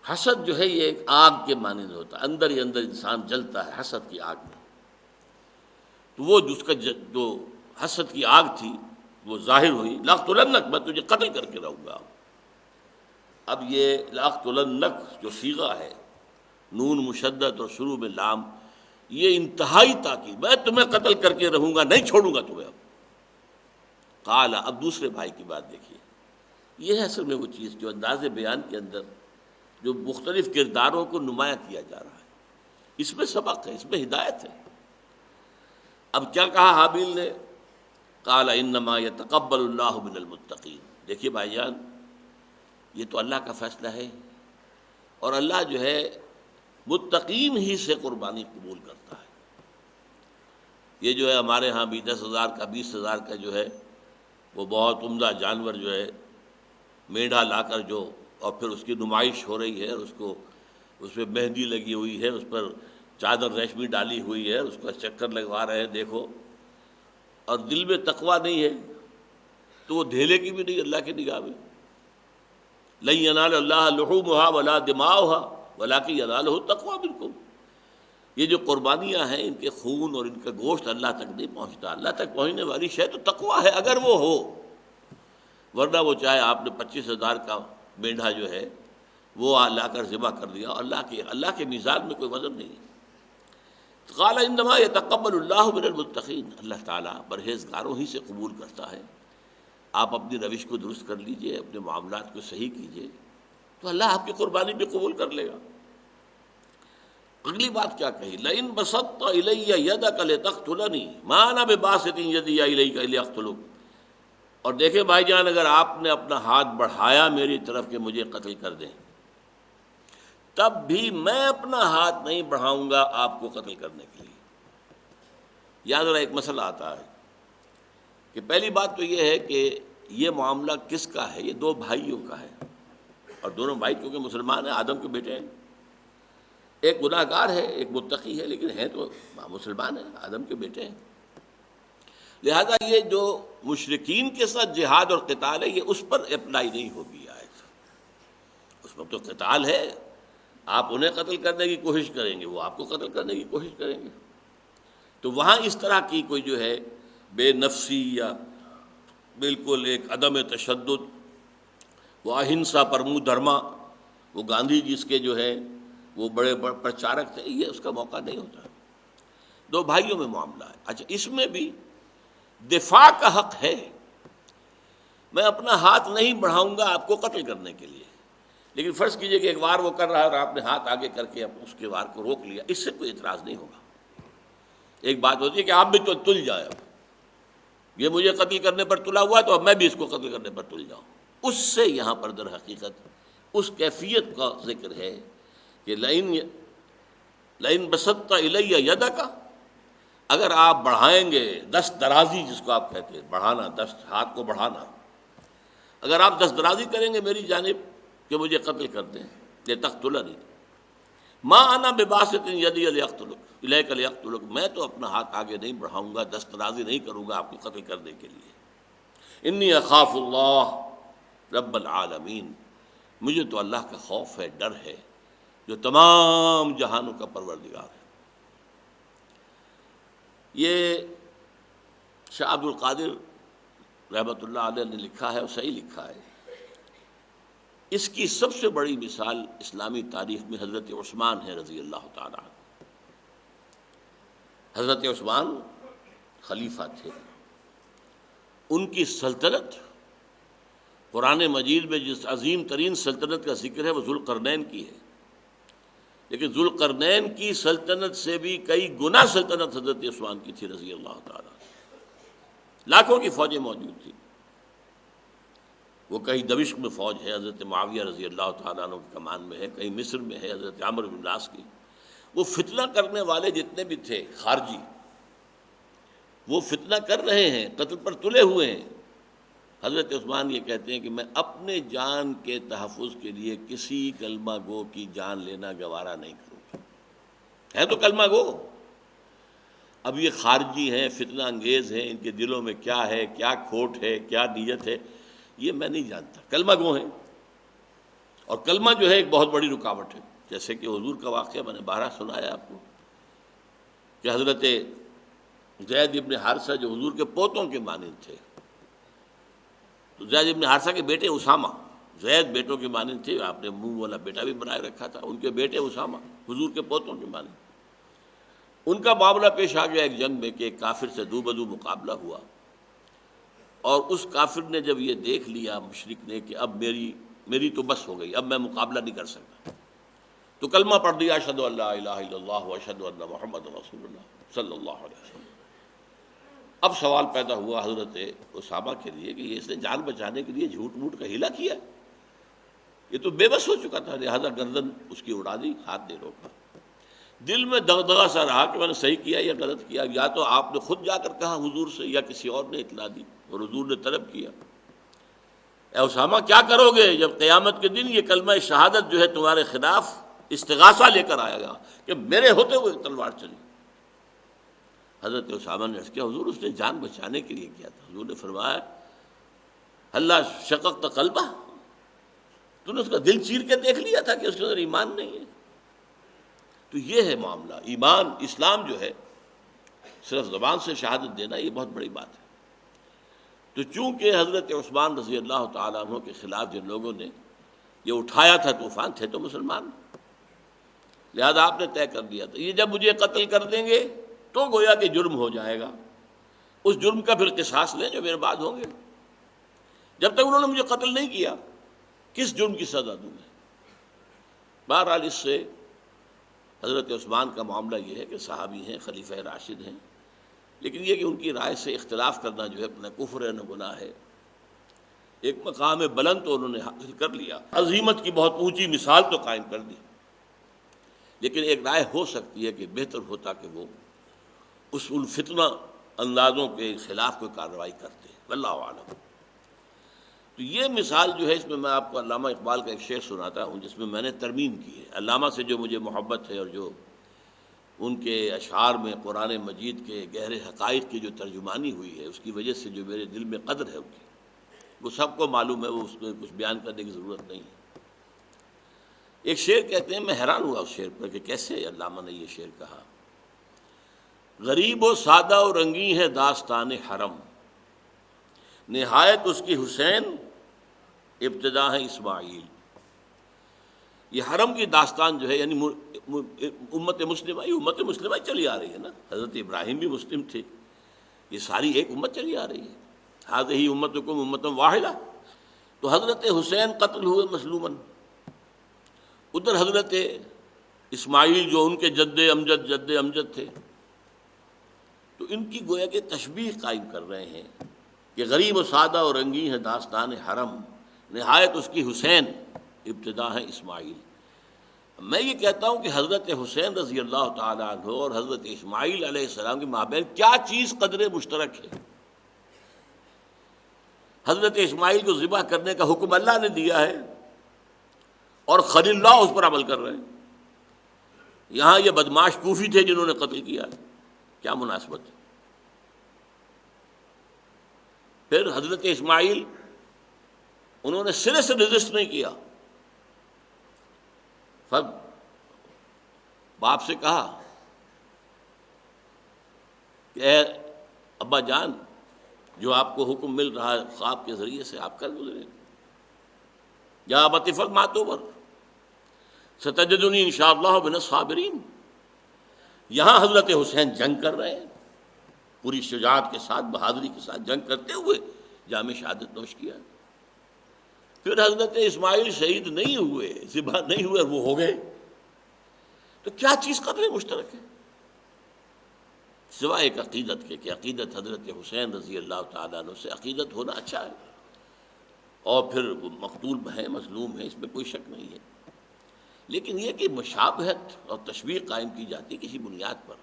حسد جو ہے یہ ایک آگ کے مانند ہوتا ہے، اندر ہی اندر انسان جلتا ہے حسد کی آگ میں. تو وہ جس کا جو حسد کی آگ تھی وہ ظاہر ہوئی. لاقتلنک، میں تجھے قتل کر کے رہوں گا. اب یہ لاقتلنک جو صیغہ ہے، نون مشدد اور شروع میں لام، یہ انتہائی تاکید، میں تمہیں قتل کر کے رہوں گا، نہیں چھوڑوں گا تمہیں. اب قال، اب دوسرے بھائی کی بات دیکھیے. یہ ہے اصل میں وہ چیز جو انداز بیان کے اندر جو مختلف کرداروں کو نمایاں کیا جا رہا ہے، اس میں سبق ہے، اس میں ہدایت ہے. اب کیا کہا حابیل نے؟ قال انما یتقبل اللہ من المتقین. دیکھیے بھائی جان، یہ تو اللہ کا فیصلہ ہے، اور اللہ جو ہے متقین ہی سے قربانی قبول کرتا ہے. یہ جو ہے ہمارے ہاں بھی 10,000 کا 20,000 کا جو ہے وہ بہت عمدہ جانور جو ہے میڑھا لا کر جو، اور پھر اس کی نمائش ہو رہی ہے، اس پہ مہندی لگی ہوئی ہے، اس پر چادر ریشمی ڈالی ہوئی ہے، اس کا چکر لگوا رہے ہیں دیکھو، اور دل میں تقویٰ نہیں ہے تو وہ دھیلے کی بھی نہیں اللہ کی نگاہ میں. لن ینال اللہ لحومها ولا دماؤها ولکن ینالہ التقویٰ منکم. یہ جو قربانیاں ہیں ان کے خون اور ان کا گوشت اللہ تک نہیں پہنچتا. اللہ تک پہنچنے والی شے تو تقویٰ ہے اگر وہ ہو، ورنہ وہ چاہے آپ نے 25,000 کا مینڈھا جو ہے وہ لا کر ذبح کر دیا، اللہ کے میزان میں کوئی وزن نہیں. قال انما یتقبل اللہ من المتقین. اللہ تعالیٰ پرہیزگاروں ہی سے قبول کرتا ہے. آپ اپنی روش کو درست کر لیجئے، اپنے معاملات کو صحیح کیجئے، تو اللہ آپ کی قربانی بھی قبول کر لے گا. اگلی بات کیا کہی؟ لئن بسطت الی یدک لتقتلنی ما انا بباسط یدی الیک لاقتلک. اور دیکھیں بھائی جان، اگر آپ نے اپنا ہاتھ بڑھایا میری طرف کہ مجھے قتل کر دیں، تب بھی میں اپنا ہاتھ نہیں بڑھاؤں گا آپ کو قتل کرنے کے لیے. یاد رہا ایک مسئلہ آتا ہے کہ پہلی بات تو یہ ہے کہ یہ معاملہ کس کا ہے؟ یہ دو بھائیوں کا ہے، اور دونوں بھائی کیونکہ مسلمان ہیں، آدم کے بیٹے ہیں. ایک گناہ گار ہے، ایک متقی ہے، لیکن ہیں تو مسلمان ہیں، آدم کے بیٹے ہیں. لہذا یہ جو مشرکین کے ساتھ جہاد اور قتال ہے یہ اس پر اپلائی نہیں ہوگی آیت. اس وقت تو قتال ہے، آپ انہیں قتل کرنے کی کوشش کریں گے، وہ آپ کو قتل کرنے کی کوشش کریں گے. تو وہاں اس طرح کی کوئی جو ہے بے نفسی یا بالکل ایک عدم تشدد، وہ اہنسا پرمو دھرما، وہ گاندھی جس کے جو ہے وہ بڑے پرچارک تھے، یہ اس کا موقع نہیں ہوتا. دو بھائیوں میں معاملہ ہے. اچھا، اس میں بھی دفاع کا حق ہے. میں اپنا ہاتھ نہیں بڑھاؤں گا آپ کو قتل کرنے کے لیے، لیکن فرض کیجئے کہ ایک وار وہ کر رہا ہے اور آپ نے ہاتھ آگے کر کے اس کے وار کو روک لیا، اس سے کوئی اعتراض نہیں ہوگا۔ ایک بات ہوتی ہے کہ آپ بھی تو تل جائیں، یہ مجھے قتل کرنے پر تلا ہوا تو اب میں بھی اس کو قتل کرنے پر تل جاؤں، اس سے یہاں پر در حقیقت اس کیفیت کا ذکر ہے کہ لئن بسطت الی یدک، اگر آپ بڑھائیں گے دست درازی، جس کو آپ کہتے ہیں بڑھانا، دست ہاتھ کو بڑھانا، اگر آپ دست درازی کریں گے میری جانب کہ مجھے قتل کر دیں، لتقتلنی ما انا بباسط یدی لیقتلک الیک لیقتلک، میں تو اپنا ہاتھ آگے نہیں بڑھاؤں گا، دست درازی نہیں کروں گا آپ کو قتل کرنے کے لیے۔ انی اخاف اللہ رب العالمین، مجھے تو اللہ کا خوف ہے، ڈر ہے، جو تمام جہانوں کا پروردگار ہے۔ یہ شاہ عبد القادر رحمۃ اللہ علیہ نے لکھا ہے اور صحیح لکھا ہے۔ اس کی سب سے بڑی مثال اسلامی تاریخ میں حضرت عثمان ہے رضی اللہ تعالیٰ عنہ۔ حضرت عثمان خلیفہ تھے، ان کی سلطنت قرآن مجید میں جس عظیم ترین سلطنت کا ذکر ہے وہ ذوالقرنین کی ہے، لیکن ذوالقرنین کی سلطنت سے بھی کئی گنا سلطنت حضرت عثمان کی تھی رضی اللہ تعالیٰ، لاکھوں کی فوجیں موجود تھیں۔ وہ کہیں دمشق میں فوج ہے حضرت معاویہ رضی اللہ تعالیٰ عنہ کی کمان میں ہے، کہیں مصر میں ہے حضرت عمرو بن العاص کی۔ وہ فتنہ کرنے والے جتنے بھی تھے خارجی، وہ فتنہ کر رہے ہیں، قتل پر تلے ہوئے ہیں۔ حضرت عثمان یہ کہتے ہیں کہ میں اپنے جان کے تحفظ کے لیے کسی کلمہ گو کی جان لینا گوارا نہیں کروں گا۔ ہے تو کلمہ گو، اب یہ خارجی ہیں، فتنہ انگیز ہیں، ان کے دلوں میں کیا ہے، کیا کھوٹ ہے، کیا نیت ہے، یہ میں نہیں جانتا، کلمہ گو ہیں۔ اور کلمہ جو ہے ایک بہت بڑی رکاوٹ ہے، جیسے کہ حضور کا واقعہ میں نے بارہا سنایا آپ کو کہ حضرت زید ابن حارثہ جو حضور کے پوتوں کے مانند تھے، تو زید ابن حارثہ کے بیٹے اسامہ، زید بیٹوں کے مانند تھے، آپ نے منہ والا بیٹا بھی بنائے رکھا تھا، ان کے بیٹے اسامہ حضور کے پوتوں کے مانند۔ ان کا معاملہ پیش آ گیا ایک جنگ میں کہ ایک کافر سے دو بدو مقابلہ ہوا، اور اس کافر نے جب یہ دیکھ لیا مشرک نے کہ اب میری تو بس ہو گئی، اب میں مقابلہ نہیں کر سکتا، تو کلمہ پڑھ دیا اشہد ان لا الہ الا اللہ واشہد ان محمد رسول اللہ صلی اللہ علیہ وسلم۔ اب سوال پیدا ہوا حضرت اسامہ کے لیے کہ یہ اس نے جان بچانے کے لیے جھوٹ موٹ کا ہیلا کیا، یہ تو بے بس ہو چکا تھا، لہذا گردن اس کی اڑا دی، ہاتھ نہیں روکا۔ دل میں دغدغہ سا رہا کہ میں نے صحیح کیا یا غلط کیا، یا تو آپ نے خود جا کر کہا حضور سے یا کسی اور نے اطلاع دی اور حضور نے طلب کیا۔ اے اسامہ کیا کرو گے جب قیامت کے دن یہ کلمہ شہادت جو ہے تمہارے خلاف استغاثہ لے کر آیا گا کہ میرے ہوتے ہوئے تلوار چلی؟ حضرت اسامہ نے عرض کیا حضور اس نے جان بچانے کے لیے کیا تھا۔ حضور نے فرمایا اللہ شققت قلبہ، تو نے اس کا دل چیر کے دیکھ لیا تھا کہ اس کے اندر ایمان نہیں ہے۔ تو یہ ہے معاملہ، ایمان اسلام جو ہے صرف زبان سے شہادت دینا یہ بہت بڑی بات ہے۔ تو چونکہ حضرت عثمان رضی اللہ تعالیٰ عنہ کے خلاف جن لوگوں نے یہ اٹھایا تھا طوفان، تھے تو مسلمان، لہذا آپ نے طے کر دیا تھا یہ جب مجھے قتل کر دیں گے تو گویا کہ جرم ہو جائے گا، اس جرم کا پھر قصاص لیں جو میرے بعد ہوں گے۔ جب تک انہوں نے مجھے قتل نہیں کیا کس جرم کی سزا دوں میں؟ بہرحال اس سے حضرت عثمان کا معاملہ یہ ہے کہ صحابی ہیں، خلیفہ راشد ہیں، لیکن یہ کہ ان کی رائے سے اختلاف کرنا جو ہے اپنا کفر ہے، نہ گناہ ہے۔ ایک مقام بلند تو انہوں نے حاصل کر لیا، عظیمت کی بہت اونچی مثال تو قائم کر دی، لیکن ایک رائے ہو سکتی ہے کہ بہتر ہوتا کہ وہ اس الفتنہ اندازوں کے خلاف کوئی کارروائی کرتے۔ واللہ اعلم۔ تو یہ مثال جو ہے اس میں میں آپ کو علامہ اقبال کا ایک شعر سناتا ہوں جس میں میں نے ترمیم کی ہے۔ علامہ سے جو مجھے محبت ہے اور جو ان کے اشعار میں قرآن مجید کے گہرے حقائق کی جو ترجمانی ہوئی ہے اس کی وجہ سے جو میرے دل میں قدر ہے ان کی، وہ سب کو معلوم ہے، وہ اس میں کچھ بیان کرنے کی ضرورت نہیں ہے۔ ایک شعر کہتے ہیں، میں حیران ہوا اس شعر پر کہ کیسے علامہ نے یہ شعر کہا۔ غریب و سادہ و رنگی ہے داستان حرم، نہایت اس کی حسین ابتدا ہے اسماعیل۔ یہ حرم کی داستان جو ہے یعنی امت مسلمہ چلی آ رہی ہے نا، حضرت ابراہیم بھی مسلم تھے، یہ ساری ایک امت چلی آ رہی ہے، ہذہ امتکم امۃ واحدہ۔ تو حضرت حسین قتل ہوئے مظلوماً، ادھر حضرت اسماعیل جو ان کے جد امجد تھے، تو ان کی گویا کہ تشبیہ قائم کر رہے ہیں کہ غریب و سادہ اور رنگین ہے داستان حرم، نہایت اس کی حسین، ابتدا ہے اسماعیل۔ میں یہ کہتا ہوں کہ حضرت حسین رضی اللہ تعالیٰ عنہ اور حضرت اسماعیل علیہ السلام کے مابین کیا چیز قدر مشترک ہے؟ حضرت اسماعیل کو ذبح کرنے کا حکم اللہ نے دیا ہے اور خلیل اللہ اس پر عمل کر رہے ہیں۔ یہاں یہ بدماش کوفی تھے جنہوں نے قتل کیا، کیا مناسبت ہے؟ پھر حضرت اسماعیل انہوں نے سرے سے رجسٹ نہیں کیا، باپ سے کہا کہ اے ابا جان، جو آپ کو حکم مل رہا ہے خواب کے ذریعے سے آپ کر گزرے، یا ابت افعل ما تؤمر ستجدنی انشاءاللہ من الصابرین۔ یہاں حضرت حسین جنگ کر رہے ہیں، پوری شجاعت کے ساتھ، بہادری کے ساتھ جنگ کرتے ہوئے جام شہادت نوش کیا۔ پھر حضرت اسماعیل شہید نہیں ہوئے، ذبح نہیں ہوئے، وہ ہو گئے۔ تو کیا چیز قدر مشترک ہے سوائے ایک عقیدت کے کہ عقیدت حضرت حسین رضی اللہ تعالیٰ عنہ سے عقیدت ہونا اچھا ہے، اور پھر وہ مقتول ہے، مظلوم ہے، اس میں کوئی شک نہیں ہے۔ لیکن یہ کہ مشابہت اور تشبیہ قائم کی جاتی کسی بنیاد پر،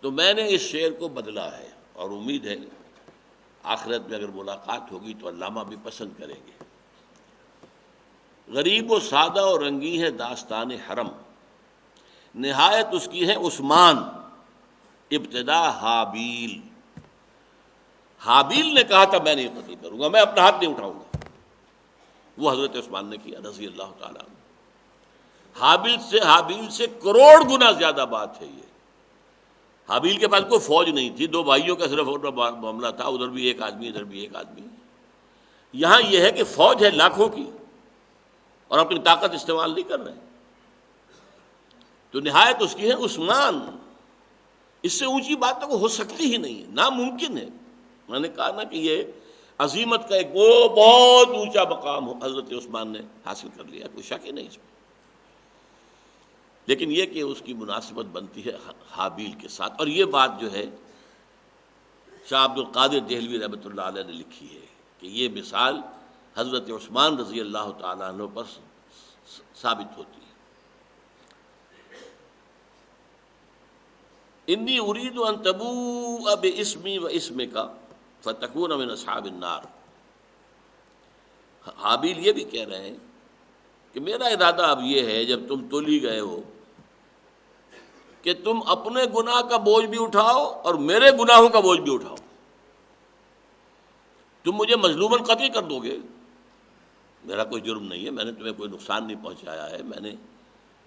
تو میں نے اس شعر کو بدلا ہے، اور امید ہے آخرت میں اگر ملاقات ہوگی تو علامہ بھی پسند کریں گے۔ غریب و سادہ اور رنگی ہے داستان حرم، نہایت اس کی ہے عثمان، ابتدا حابیل۔ حابیل نے کہا تھا میں نہیں قتل کروں گا، میں اپنا ہاتھ نہیں اٹھاؤں گا، وہ حضرت عثمان نے کیا رضی اللہ تعالیٰ عنہ۔ حابیل سے کروڑ گنا زیادہ بات ہے یہ۔ حابیل کے پاس کوئی فوج نہیں تھی، دو بھائیوں کا صرف معاملہ تھا، ادھر بھی ایک آدمی ادھر بھی ایک آدمی۔ یہاں یہ ہے کہ فوج ہے لاکھوں کی اور اپنی طاقت استعمال نہیں کر رہے، تو نہایت اس کی ہے عثمان۔ اس سے اونچی بات تو ہو سکتی ہی نہیں ہے، ناممکن ہے۔ میں نے کہا نا کہ یہ عظیمت کا ایک وہ بہت اونچا مقام حضرت عثمان نے حاصل کر لیا، کوئی شک ہی نہیں اس میں۔ لیکن یہ کہ اس کی مناسبت بنتی ہے حابیل کے ساتھ، اور یہ بات جو ہے شاہ عبد القادر دہلوی رحمۃ اللہ علیہ نے لکھی ہے کہ یہ مثال حضرت عثمان رضی اللہ تعالیٰ عنہ پر ثابت ہوتی ہے۔ انی ارید ان تبوء باسمی و اسمک فتکون من اصحاب النار۔ حابیل یہ بھی کہہ رہے ہیں کہ میرا ارادہ اب یہ ہے جب تم تولی گئے ہو کہ تم اپنے گناہ کا بوجھ بھی اٹھاؤ اور میرے گناہوں کا بوجھ بھی اٹھاؤ۔ تم مجھے مظلوماً قتل کر دو گے، میرا کوئی جرم نہیں ہے، میں نے تمہیں کوئی نقصان نہیں پہنچایا ہے، میں نے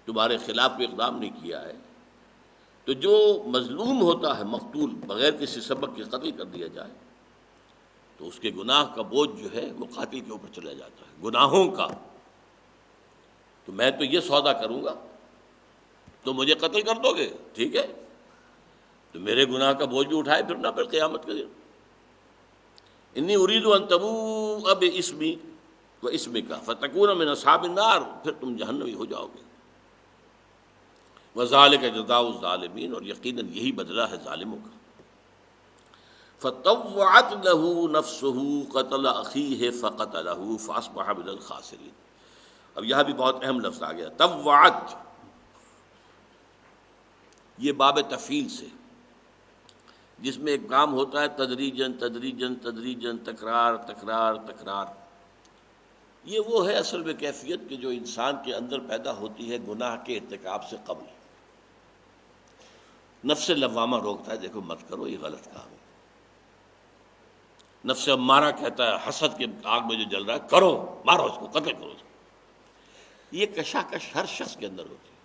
تمہارے خلاف کوئی اقدام نہیں کیا ہے، تو جو مظلوم ہوتا ہے مقتول بغیر کسی سبب کے قتل کر دیا جائے تو اس کے گناہ کا بوجھ جو ہے وہ قاتل کے اوپر چلا جاتا ہے، گناہوں کا۔ تو میں تو یہ سودا کروں گا، تو مجھے قتل کر دو گے، ٹھیک ہے، تو میرے گناہ کا بوجھ بھی اٹھائے پھرنا پھر قیامت کے دن۔ انی ارید ان تبوء باسمی و اسمک فتکون من اصحاب النار، پھر تم جہنمی ہو جاؤ گے۔ وذالک جزاء الظالمین، اور یقیناً یہی بدلہ ہے ظالموں کا۔ فطوعت له نفسه قتل اخیہ فقتلہ فاصبح من الخاسرین۔ اب یہاں بھی بہت اہم لفظ آ گیا، طوعت، یہ باب تفعیل سے، جس میں ایک کام ہوتا ہے تدریجاً تدریجاً تدریجاً، تکرار تکرار تکرار۔ یہ وہ ہے اصل میں کیفیت کہ جو انسان کے اندر پیدا ہوتی ہے گناہ کے ارتکاب سے قبل۔ نفس لوامہ روکتا ہے، دیکھو مت کرو، یہ غلط کام ہے۔ نفس امارہ کہتا ہے حسد کے آگ میں جو جل رہا ہے کرو، مارو اس کو، قتل کرو اس کو۔ یہ کشاکش ہر شخص کے اندر ہوتی ہے،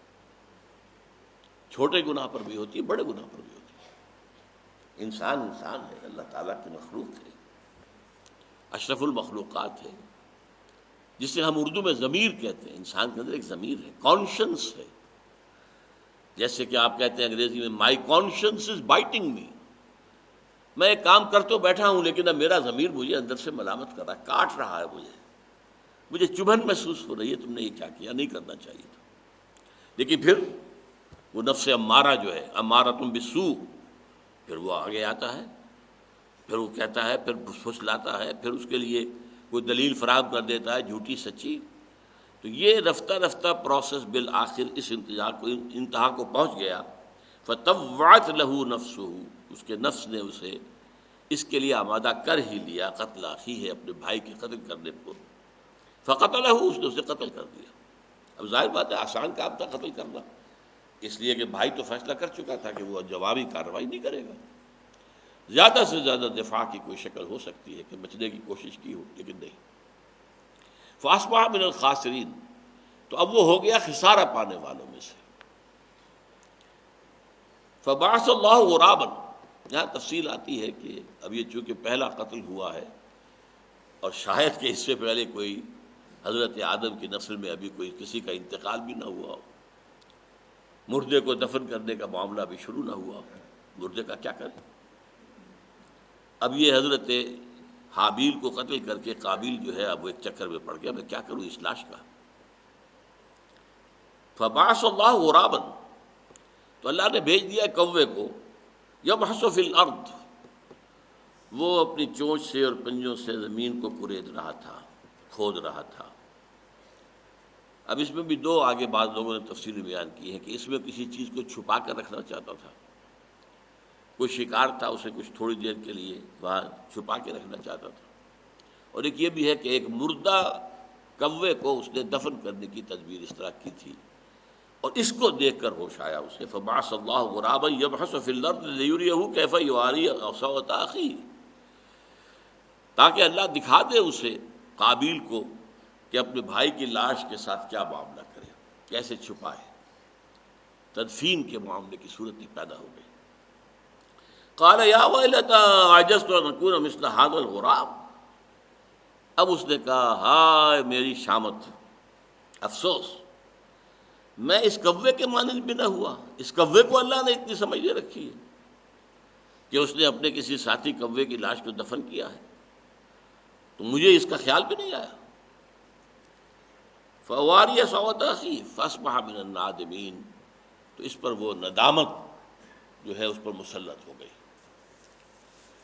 چھوٹے گناہ پر بھی ہوتی ہے، بڑے گناہ پر بھی ہوتی ہے۔ انسان انسان ہے، اللہ تعالیٰ کی مخلوق ہے، اشرف المخلوقات ہے، جسے ہم اردو میں ضمیر کہتے ہیں۔ انسان کے اندر ایک ضمیر ہے، کانشنس ہے، جیسے کہ آپ کہتے ہیں انگریزی میں مائی کانشنس از بائٹنگ می، میں ایک کام کر تو بیٹھا ہوں لیکن اب میرا ضمیر مجھے اندر سے ملامت کر رہا ہے، کاٹ رہا ہے مجھے، مجھے چبھن محسوس ہو رہی ہے، تم نے یہ کیا کیا، نہیں کرنا چاہیے تھا۔ لیکن پھر وہ نفس امارہ جو ہے، امارۃ بالسوء، پھر وہ آگے آتا ہے، پھر وہ کہتا ہے، پھر پھسلاتا ہے، پھر اس کے لیے کوئی دلیل فراہم کر دیتا ہے، جھوٹی سچی۔ تو یہ رفتہ رفتہ پروسیس بالآخر اس انتہا کو پہنچ گیا۔ فطوعت لہ نفسہ، اس کے نفس نے اسے اس کے لیے آمادہ کر ہی لیا، قتل اخیہ، اپنے بھائی کے قتل کرنے کو۔ فقتلہ، اس نے اسے قتل کر دیا۔ اب ظاہر بات ہے آسان کام تھا قتل کرنا، اس لیے کہ بھائی تو فیصلہ کر چکا تھا کہ وہ جوابی کارروائی نہیں کرے گا، زیادہ سے زیادہ دفاع کی کوئی شکل ہو سکتی ہے کہ بچنے کی کوشش کی ہو، لیکن نہیں۔ فاصبح من الخاسرین، تو اب وہ ہو گیا خسارہ پانے والوں میں سے۔ فبعث اللہ غرابا، یہاں تفصیل آتی ہے کہ اب یہ چونکہ پہلا قتل ہوا ہے اور شاید کہ اس سے پہلے کوئی حضرت آدم کی نسل میں ابھی کوئی کسی کا انتقال بھی نہ ہوا ہو، مردے کو دفن کرنے کا معاملہ بھی شروع نہ ہوا ہو، مردے کا کیا کریں؟ اب یہ حضرت حابیل کو قتل کر کے قابیل جو ہے اب وہ ایک چکر میں پڑ گیا، میں کیا کروں اس لاش کا۔ فبعث اللہ غرابا، تو اللہ نے بھیج دیا کوے کو، یبحث فی الارض، وہ اپنی چونچ سے اور پنجوں سے زمین کو کورید رہا تھا، کھود رہا تھا۔ اب اس میں بھی دو آگے بعض لوگوں نے تفصیل بیان کی ہے کہ اس میں کسی چیز کو چھپا کر رکھنا چاہتا تھا، کوئی شکار تھا، اسے کچھ تھوڑی دیر کے لیے وہاں چھپا کے رکھنا چاہتا تھا، اور ایک یہ بھی ہے کہ ایک مردہ کوے کو اس نے دفن کرنے کی تدبیر اس طرح کی تھی، اور اس کو دیکھ کر ہوش آیا اسے۔ فبعث اللہ غرابا یبحث فی الارض لیریہ کیف یواری سوءۃ اخیہ، تاکہ اللہ دکھا دے اسے قابیل کو کہ اپنے بھائی کی لاش کے ساتھ کیا معاملہ کرے، کیسے چھپائے۔ تدفین کے معاملے کی صورت ہی پیدا ہو گئی۔ قال یا ویلتى عجزت ان اکون مثل هذا الغراب، اب اس نے کہا ہائے میری شامت، افسوس، میں اس کوے کے مانند بھی نہ ہوا۔ اس کوے کو اللہ نے اتنی سمجھ دے رکھی ہے کہ اس نے اپنے کسی ساتھی کوے کی لاش کو دفن کیا ہے، تو مجھے اس کا خیال بھی نہیں آیا۔ فواری سوءۃ اخیہ فاصبح من النادمین، تو اس پر وہ ندامت جو ہے اس پر مسلط ہو گئی۔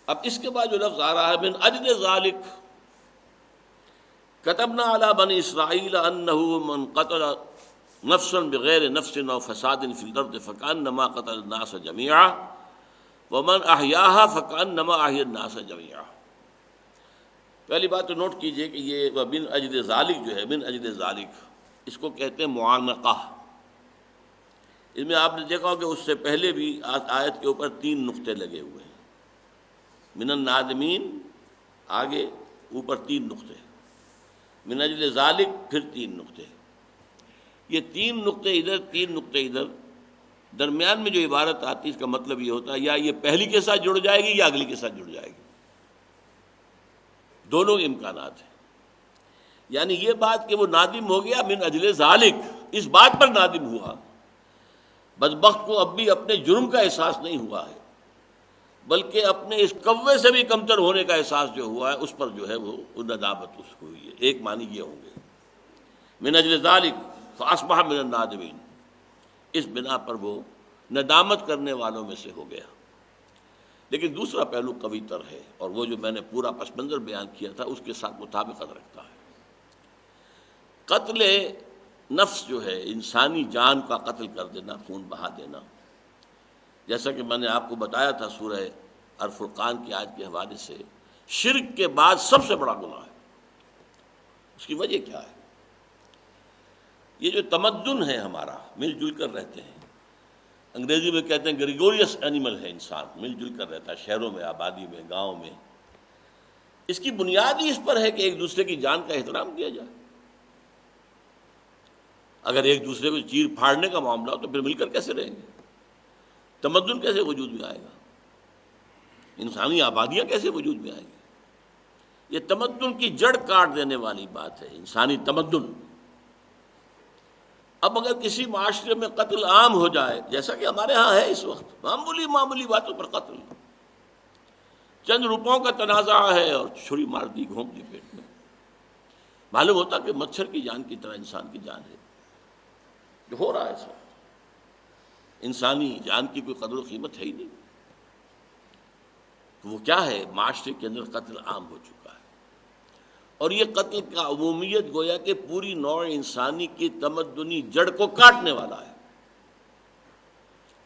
اب اس کے بعد جو لفظ آ رہا ہے من اجل ذالک کتبنا علی بنی اسرائیل انہ من قتل نفسا بغیر نفس او فساد فی الارض فکأنما قتل الناس جميعا ومن احیاها فکأنما احیا الناس جميعا۔ پہلی بات تو نوٹ کیجئے کہ یہ من اجل ذالک جو ہے، من اجل ذالک اس کو کہتے ہیں معانقہ۔ اس میں آپ نے دیکھا کہ اس سے پہلے بھی آیت کے اوپر 3 نقطے لگے ہوئے ہیں، من النادمین آگے اوپر 3 نقطے، من اجل ذالک پھر 3 نقطے، یہ 3 نقطے ادھر 3 نقطے ادھر، درمیان میں جو عبارت آتی ہے اس کا مطلب یہ ہوتا ہے یا یہ پہلی کے ساتھ جڑ جائے گی یا اگلی کے ساتھ جڑ جائے گی، دونوں امکانات ہیں۔ یعنی یہ بات کہ وہ نادم ہو گیا من اجل ذالک، اس بات پر نادم ہوا، بدبخت کو اب بھی اپنے جرم کا احساس نہیں ہوا ہے، بلکہ اپنے اس کوے سے بھی کمتر ہونے کا احساس جو ہوا ہے اس پر جو ہے وہ ندامت اس کو ہوئی ہے۔ ایک معنی یہ ہوں گے من اجل ذالک فاصبح من النادمین، اس بنا پر وہ ندامت کرنے والوں میں سے ہو گیا۔ لیکن دوسرا پہلو قوی تر ہے، اور وہ جو میں نے پورا پس منظر بیان کیا تھا اس کے ساتھ مطابقت رکھتا ہے۔ قتل نفس جو ہے، انسانی جان کا قتل کر دینا، خون بہا دینا، جیسا کہ میں نے آپ کو بتایا تھا سورہ الفرقان کی آیت کے حوالے سے، شرک کے بعد سب سے بڑا گناہ ہے۔ اس کی وجہ کیا ہے؟ یہ جو تمدن ہے ہمارا، مل جل کر رہتے ہیں، انگریزی میں کہتے ہیں گریگوریس اینیمل ہے انسان، مل جل کر رہتا ہے شہروں میں، آبادی میں، گاؤں میں، اس کی بنیاد ہی اس پر ہے کہ ایک دوسرے کی جان کا احترام کیا جائے۔ اگر ایک دوسرے کو چیر پھاڑنے کا معاملہ ہو تو پھر مل کر کیسے رہیں گے؟ تمدن کیسے وجود میں آئے گا؟ انسانی آبادیاں کیسے وجود میں آئیں گی؟ یہ تمدن کی جڑ کاٹ دینے والی بات ہے، انسانی تمدن۔ اب اگر کسی معاشرے میں قتل عام ہو جائے، جیسا کہ ہمارے ہاں ہے اس وقت، معمولی باتوں پر قتل، چند روپوں کا تنازع ہے اور چھری مار دی، گھونپ دی پیٹ میں، معلوم ہوتا کہ مچھر کی جان کی طرح انسان کی جان ہے. جو ہو رہا ہے اس وقت انسانی جان کی کوئی قدر و قیمت ہے ہی نہیں. وہ کیا ہے؟ معاشرے کے اندر قتل عام ہو چکا ہے، اور یہ قتل کا عمومیت گویا کہ پوری نوع انسانی کی تمدنی جڑ کو کاٹنے والا ہے.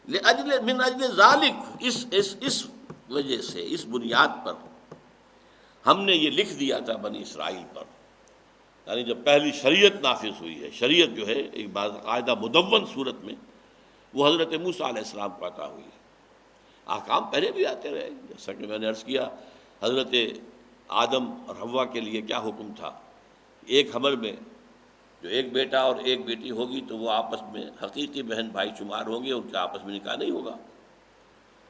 من اجل ذالک، اس وجہ سے، اس بنیاد پر ہم نے یہ لکھ دیا تھا بنی اسرائیل پر. یعنی جب پہلی شریعت نافذ ہوئی ہے، شریعت جو ہے ایک باقاعدہ مدون صورت میں، وہ حضرت موسیٰ علیہ السلام کو عطا ہوئی ہے. احکام پہلے بھی آتے رہے، جیسا کہ میں نے عرض کیا حضرت آدم اور حوا کے لیے کیا حکم تھا. ایک حمل میں جو ایک بیٹا اور ایک بیٹی ہوگی تو وہ آپس میں حقیقی بہن بھائی شمار ہوں گے، ان کے آپس میں نکاح نہیں ہوگا.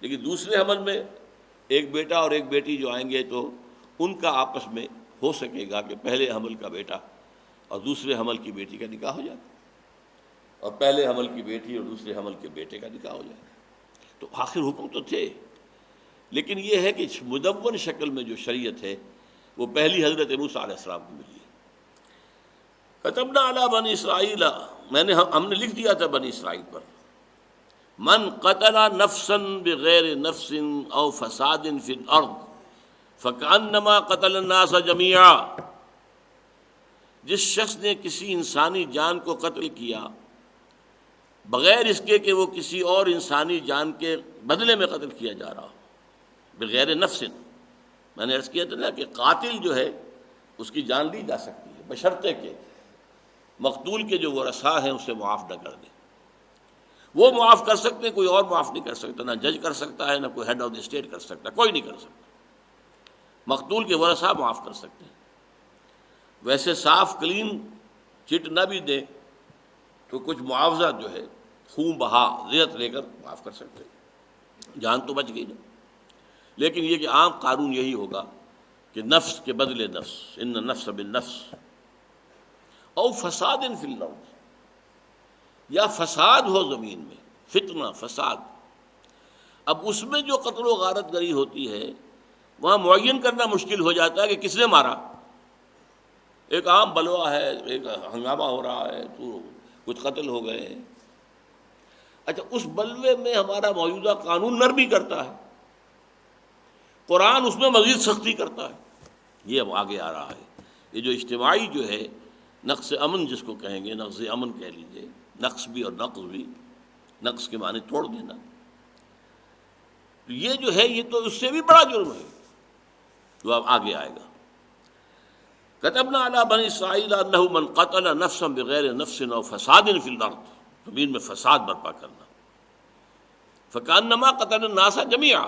لیکن دوسرے حمل میں ایک بیٹا اور ایک بیٹی جو آئیں گے تو ان کا آپس میں ہو سکے گا کہ پہلے حمل کا بیٹا اور دوسرے حمل کی بیٹی کا نکاح ہو جائے، اور پہلے حمل کی بیٹی اور دوسرے حمل کے بیٹے کا نکاح ہو جائے. تو آخر حکم تو تھے، لیکن یہ ہے کہ مدون شکل میں جو شریعت ہے وہ پہلی حضرت موسیٰ علیہ السلام کو ملی ہے. کتبنا علی بنی اسرائیل، ہم نے لکھ دیا تھا بنی اسرائیل پر، من قتل نفسا بغیر نفس او فساد فی الارض فکأنما قتل الناس جميعا، جس شخص نے کسی انسانی جان کو قتل کیا بغیر اس کے کہ وہ کسی اور انسانی جان کے بدلے میں قتل کیا جا رہا ہو، بغیر نفس. میں نے عرض کیا تھا نا کہ قاتل جو ہے اس کی جان لی جا سکتی ہے بشرطے کہ مقتول کے جو ورثاء ہیں اسے معاف نہ کر دیں. وہ معاف کر سکتے ہیں، کوئی اور معاف نہیں کر سکتا، نہ جج کر سکتا ہے، نہ کوئی ہیڈ آف دی اسٹیٹ کر سکتا، کوئی نہیں کر سکتا. مقتول کے ورثاء معاف کر سکتے ہیں. ویسے صاف کلین چٹ نہ بھی دے تو کچھ معاوضہ جو ہے خون بہا ریت لے کر معاف کر سکتے ہیں، جان تو بچ گئی نا. لیکن یہ کہ عام قانون یہی ہوگا کہ نفس کے بدلے نفس، ان نفس بالنفس، او فساد فی الارض، یا فساد ہو زمین میں، فتنہ فساد. اب اس میں جو قتل و غارت گری ہوتی ہے وہاں معین کرنا مشکل ہو جاتا ہے کہ کس نے مارا. ایک عام بلوا ہے، ایک ہنگامہ ہو رہا ہے تو کچھ قتل ہو گئے ہیں. اچھا، اس بلوے میں ہمارا موجودہ قانون نرمی کرتا ہے، قرآن اس میں مزید سختی کرتا ہے. یہ اب آگے آ رہا ہے. یہ جو اجتماعی جو ہے نقص امن جس کو کہیں گے، نقص امن کہہ لیجیے، نقص بھی اور نقص بھی، نقص کے معنی توڑ دینا، تو یہ جو ہے یہ تو اس سے بھی بڑا جرم ہے جو اب آگے آئے گا. کتبنا علی بنی اسرائیل انہ من قتل نفسا بغیر نفس او فساد فی الارض، زمین میں فساد برپا کرنا، فکأنما قتل الناس جميعا،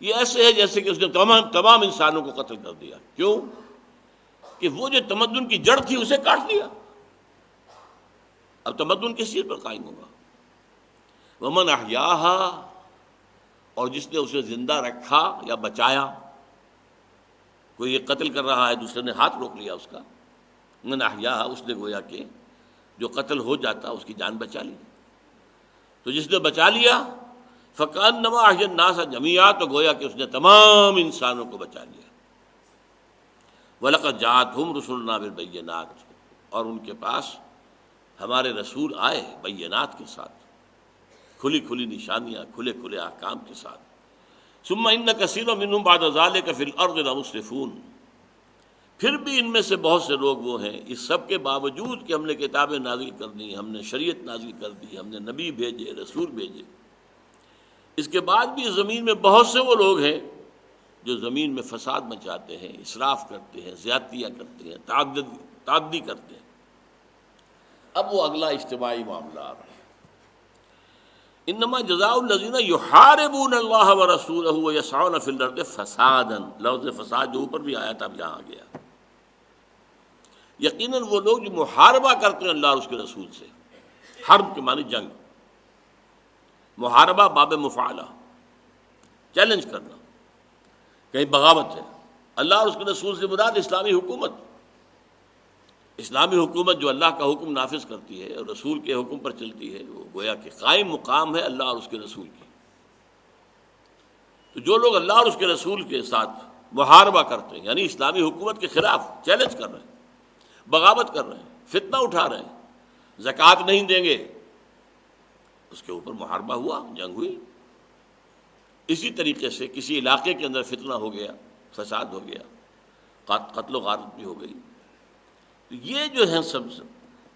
یہ ایسے ہے جیسے کہ اس نے تمام انسانوں کو قتل کر دیا. کیوں؟ کہ وہ جو تمدن کی جڑ تھی اسے کاٹ دیا. اب تمدن کس چیز پر قائم ہوگا؟ ومن احیاها، اور جس نے اسے زندہ رکھا یا بچایا. کوئی یہ قتل کر رہا ہے، دوسرے نے ہاتھ روک لیا اس کا، من احیاها، اس نے گویا کہ جو قتل ہو جاتا اس کی جان بچا لی. تو جس نے بچا لیا فکأنما احیا الناس جميعا، تو گویا کہ اس نے تمام انسانوں کو بچا لیا. وَلَقَدْ جَاءَتْهُمْ رُسُلُنَا بِالْبَيِّنَاتِ، اور ان کے پاس ہمارے رسول آئے بینات کے ساتھ، کھلی کھلی نشانیاں، کھلے کھلے احکام کے ساتھ. ثُمَّ إِنَّ كَثِيرًا مِّنْهُمْ بَعْدَ ذَلِكَ فِي الْأَرْضِ لَمُسْرِفُونَ، پھر بھی ان میں سے بہت سے لوگ وہ ہیں، اس سب کے باوجود کہ ہم نے کتابیں نازل کر دی، ہم نے شریعت نازل کر دی، ہم نے نبی بھیجے، رسول بھیجے، اس کے بعد بھی زمین میں بہت سے وہ لوگ ہیں جو زمین میں فساد مچاتے ہیں، اسراف کرتے ہیں، زیادتیاں کرتے ہیں، تعدی کرتے ہیں. اب وہ اگلا اجتماعی معاملہ آ رہا ہے. انما جزاء الذین یحاربون اللہ ورسولہ ویسعون فی الارض فسادا، لفظ فساد جو اوپر بھی آیا تھا اب یہاں آ گیا. یقیناً وہ لوگ جو محاربہ کرتے ہیں اللہ اور اس کے رسول سے، حرب کے معنی جنگ، محاربہ باب مفعلہ، چیلنج کرنا، کہیں بغاوت ہے. اللہ اور اس کے رسول سے مراد اسلامی حکومت، اسلامی حکومت جو اللہ کا حکم نافذ کرتی ہے اور رسول کے حکم پر چلتی ہے، وہ گویا کہ قائم مقام ہے اللہ اور اس کے رسول کی. تو جو لوگ اللہ اور اس کے رسول کے ساتھ محاربہ کرتے ہیں، یعنی اسلامی حکومت کے خلاف چیلنج کر رہے ہیں، بغاوت کر رہے ہیں، فتنہ اٹھا رہے ہیں، زکوٰۃ نہیں دیں گے، اس کے اوپر محاربہ ہوا، جنگ ہوئی۔ اسی طریقے سے کسی علاقے کے اندر فتنہ ہو گیا، فساد ہو گیا، قتل و غارت بھی ہو گئی، تو یہ جو ہے سب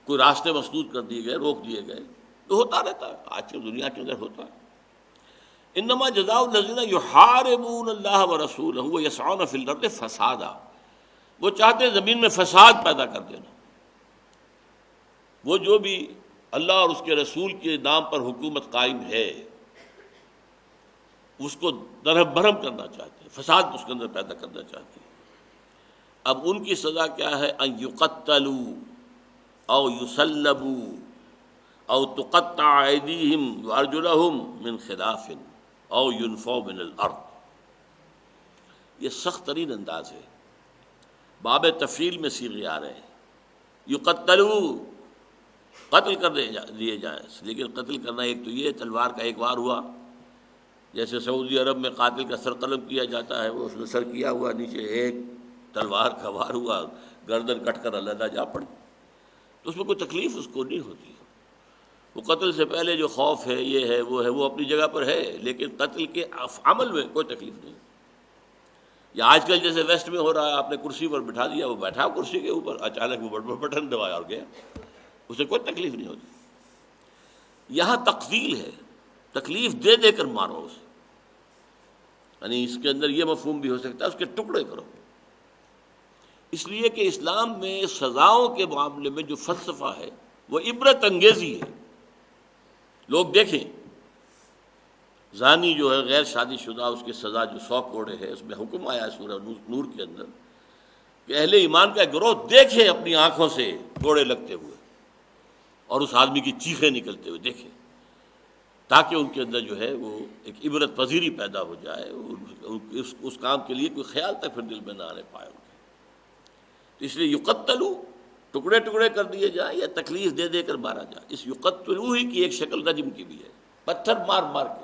کوئی راستے مسدود کر دیے گئے، روک دیے گئے، تو ہوتا رہتا ہے، آج کی دنیا کے اندر ہوتا ہے۔ انما جزاء الذین یحاربون اللہ ورسولہ ویسعون فی الارض فسادا، وہ چاہتے ہیں زمین میں فساد پیدا کر دینا، وہ جو بھی اللہ اور اس کے رسول کے نام پر حکومت قائم ہے اس کو درہم برہم کرنا چاہتے ہیں، فساد اس کے اندر پیدا کرنا چاہتے ہیں۔ اب ان کی سزا کیا ہے؟ ان یقتلوا او یصلبوا او تقطع ایدیہم وارجلہم من خلاف او ینفوا من الارض۔ یہ سخت ترین انداز ہے، باب تفصیل میں صیغے آ رہے ہیں۔ یقتلوا، قتل کر دیے جائیں، لیکن قتل کرنا ایک تو یہ تلوار کا ایک وار ہوا، جیسے سعودی عرب میں قاتل کا سر قلم کیا جاتا ہے، وہ اس نے سر کیا ہوا، نیچے ایک تلوار کا وار ہوا، گردن کٹ کر علیحدہ جا پڑی، تو اس میں کوئی تکلیف اس کو نہیں ہوتی۔ وہ قتل سے پہلے جو خوف ہے، یہ ہے، وہ اپنی جگہ پر ہے، لیکن قتل کے عمل میں کوئی تکلیف نہیں۔ یا آج کل جیسے ویسٹ میں ہو رہا ہے، آپ نے کرسی پر بٹھا دیا، وہ بیٹھا کرسی کے اوپر، اچانک وہ بٹن دبایا اور گیا، اسے کوئی تکلیف نہیں ہوتی۔ یہاں تقتیل ہے، تکلیف دے دے کر مارو اسے، یعنی اس کے اندر یہ مفہوم بھی ہو سکتا ہے اس کے ٹکڑے کرو۔ اس لیے کہ اسلام میں سزاؤں کے معاملے میں جو فلسفہ ہے وہ عبرت انگیزی ہے۔ لوگ دیکھیں، زانی جو ہے غیر شادی شدہ، اس کی سزا جو 100 کوڑے ہے، اس میں حکم آیا ہے سورہ نور کے اندر کہ اہل ایمان کا گروہ دیکھے اپنی آنکھوں سے کوڑے لگتے ہوئے اور اس آدمی کی چیخیں نکلتے ہوئے دیکھیں، تاکہ ان کے اندر جو ہے وہ ایک عبرت پذیری پیدا ہو جائے، اس کام کے لیے کوئی خیال تک پھر دل میں نہ آنے پائے ان کے۔ تو اس لیے یقتلوا، ٹکڑے ٹکڑے کر دیے جائیں یا تکلیف دے دے کر مارا جائے۔ اس یقتلوا ہی کی ایک شکل رجم کی بھی ہے، پتھر مار مار کے۔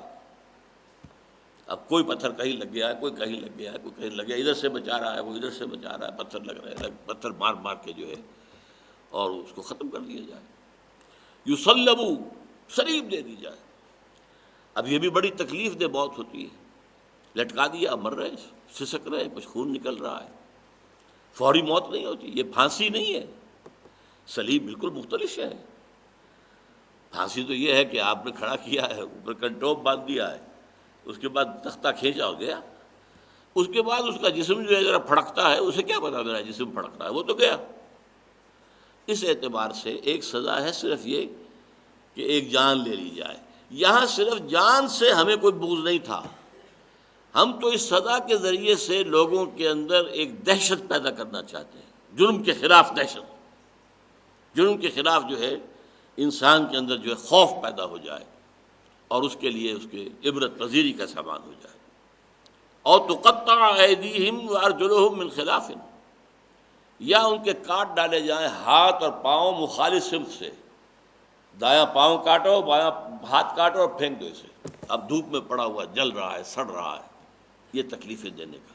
اب کوئی پتھر کہیں لگ گیا ہے، کوئی کہیں لگ گیا ہے، کوئی کہیں لگ گیا، ادھر سے بچا رہا ہے، وہ ادھر سے بچا رہا ہے، پتھر لگ رہے ہیں، پتھر مار مار کے جو ہے اور اس کو ختم کر دیا جائے۔ یصلبوا، سلیب دے دی جائے۔ اب یہ بھی بڑی تکلیف دہ موت ہوتی ہے، لٹکا دیا، مر رہے، سسک رہے، کچھ خون نکل رہا ہے، فوری موت نہیں ہوتی، یہ پھانسی نہیں ہے۔ سلیب بالکل مختلف ہے۔ پھانسی تو یہ ہے کہ آپ نے کھڑا کیا ہے، اوپر کنٹوپ باندھ دیا ہے، اس کے بعد تختہ کھینچا ہو گیا، اس کے بعد اس کا جسم جو ہے ذرا پھڑکتا ہے، اسے کیا پتا میرا جسم پھڑک رہا ہے، وہ تو گیا۔ اس اعتبار سے ایک سزا ہے صرف یہ کہ ایک جان لے لی جائے۔ یہاں صرف جان سے ہمیں کوئی بغض نہیں تھا، ہم تو اس سزا کے ذریعے سے لوگوں کے اندر ایک دہشت پیدا کرنا چاہتے ہیں، جرم کے خلاف دہشت، جرم کے خلاف جو ہے انسان کے اندر جو ہے خوف پیدا ہو جائے اور اس کے لیے اس کے عبرت پذیری کا سامان ہو جائے۔ اور تقطع ایدیہم وارجلہم من خلاف، یا ان کے کاٹ ڈالے جائیں ہاتھ اور پاؤں مخالف سمت سے، دایاں پاؤں کاٹو، بایاں ہاتھ کاٹو اور پھینک دو اسے، اب دھوپ میں پڑا ہوا جل رہا ہے، سڑ رہا ہے، یہ تکلیفیں دینے کا۔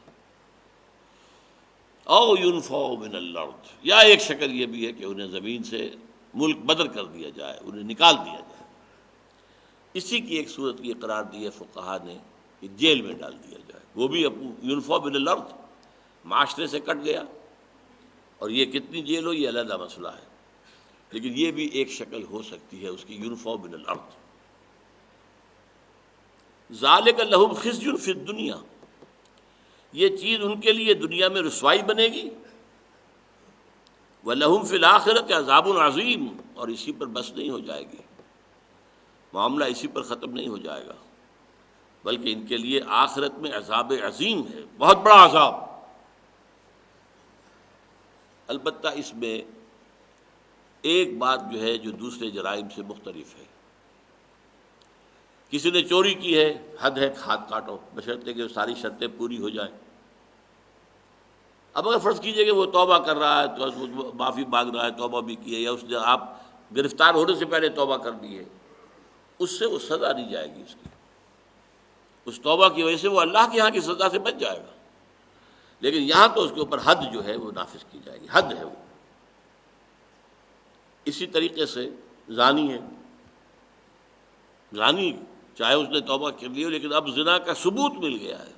او ینفوا من الارض، یا ایک شکل یہ بھی ہے کہ انہیں زمین سے ملک بدر کر دیا جائے، انہیں نکال دیا جائے۔ اسی کی ایک صورت کی قرار دی ہے فقہا نے کہ جیل میں ڈال دیا جائے، وہ بھی ینفوا من الارض، معاشرے سے کٹ گیا، اور یہ کتنی جیل ہو یہ علیحدہ مسئلہ ہے، لیکن یہ بھی ایک شکل ہو سکتی ہے اس کی، ینفوا من الارض۔ ذالک لہم خزی فی الدنیا، یہ چیز ان کے لیے دنیا میں رسوائی بنے گی، وَلَهُمْ فِي الْآخِرَةِ عَذَابٌ عَظِيمٌ، اور اسی پر بس نہیں ہو جائے گی، معاملہ اسی پر ختم نہیں ہو جائے گا، بلکہ ان کے لیے آخرت میں عذاب عظیم ہے، بہت بڑا عذاب۔ البتہ اس میں ایک بات جو ہے جو دوسرے جرائم سے مختلف ہے، کسی نے چوری کی ہے، حد ہے ہاتھ کاٹو، بشرطے کہ ساری شرطیں پوری ہو جائیں۔ اب اگر فرض کیجئے کہ وہ توبہ کر رہا ہے، تو معافی مانگ رہا ہے، توبہ بھی کی ہے، یا اس نے آپ گرفتار ہونے سے پہلے توبہ کر دی ہے، اس سے وہ سزا نہیں جائے گی اس کی، اس توبہ کی وجہ سے وہ اللہ کے یہاں کی سزا سے بچ جائے گا، لیکن یہاں تو اس کے اوپر حد جو ہے وہ نافذ کی جائے گی، حد ہے وہ۔ اسی طریقے سے زانی ہے، زانی چاہے اس نے توبہ کر لی ہو لیکن اب زنا کا ثبوت مل گیا ہے،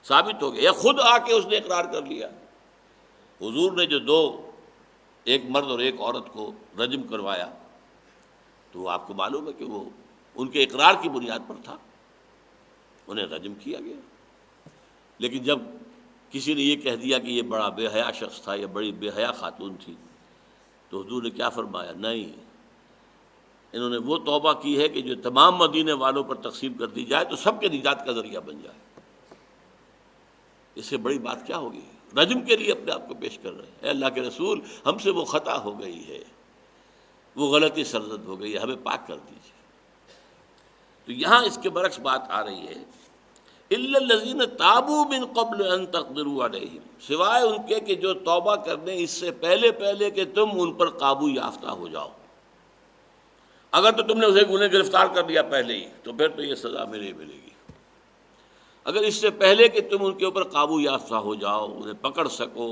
ثابت ہو گیا، یا خود آ کے اس نے اقرار کر لیا۔ حضور نے جو دو، ایک مرد اور ایک عورت کو رجم کروایا، تو وہ آپ کو معلوم ہے کہ وہ ان کے اقرار کی بنیاد پر تھا، انہیں رجم کیا گیا۔ لیکن جب کسی نے یہ کہہ دیا کہ یہ بڑا بے حیا شخص تھا یا بڑی بے حیا خاتون تھی، تو حضور نے کیا فرمایا؟ نہیں، انہوں نے وہ توبہ کی ہے کہ جو تمام مدینے والوں پر تقسیم کر دی جائے تو سب کے نجات کا ذریعہ بن جائے۔ اس سے بڑی بات کیا ہوگی؟ رجم کے لیے اپنے آپ کو پیش کر رہے ہیں، اے اللہ کے رسول، ہم سے وہ خطا ہو گئی ہے، وہ غلطی سرزد ہو گئی ہے، ہمیں پاک کر دیجیے۔ تو یہاں اس کے برعکس بات آ رہی ہے، الا الذین تابوا من قبل ان تقدروا علیہم، سوائے ان کے کہ جو توبہ کرنے اس سے پہلے کہ تم ان پر قابو یافتہ ہو جاؤ۔ اگر تو تم نے اسے انہیں گرفتار کر لیا پہلے ہی تو پھر تو یہ سزا ملے گی، اگر اس سے پہلے کہ تم ان کے اوپر قابو یافتہ ہو جاؤ، انہیں پکڑ سکو،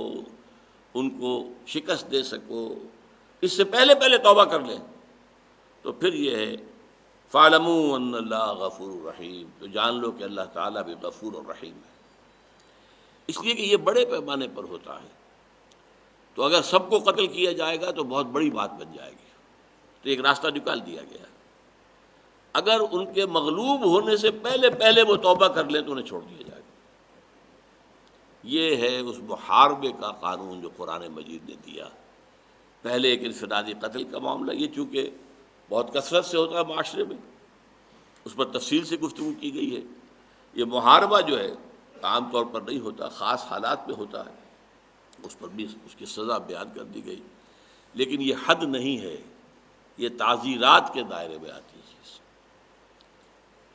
ان کو شکست دے سکو، اس سے پہلے توبہ کر لیں، تو پھر یہ ہے فَاعْلَمُوا أَنَّ اللَّهَ غَفُورٌ رَحِيمٌ، تو جان لو کہ اللہ تعالیٰ بھی غفور اور رحیم ہے۔ اس لیے کہ یہ بڑے پیمانے پر ہوتا ہے، تو اگر سب کو قتل کیا جائے گا تو بہت بڑی بات بن جائے گی، تو ایک راستہ نکال دیا گیا ہے، اگر ان کے مغلوب ہونے سے پہلے وہ توبہ کر لیں تو انہیں چھوڑ دیا جائے گا۔ یہ ہے اس محاربے کا قانون جو قرآن مجید نے دیا۔ پہلے ایک انفرادی قتل کا معاملہ، یہ چونکہ بہت کثرت سے ہوتا ہے معاشرے میں، اس پر تفصیل سے گفتگو کی گئی ہے۔ یہ محاربہ جو ہے عام طور پر نہیں ہوتا، خاص حالات میں ہوتا ہے، اس پر بھی اس کی سزا بیان کر دی گئی، لیکن یہ حد نہیں ہے، یہ تعزیرات کے دائرے میں آتی ہے۔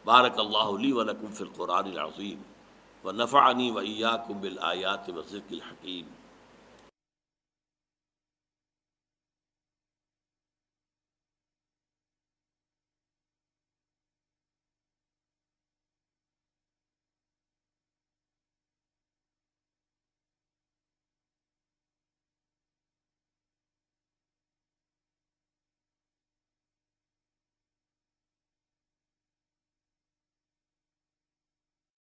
بارک اللہ لی و لکم فی القرآن العظیم ونفعنی و ایاکم بالآیات والذکر الحکیم۔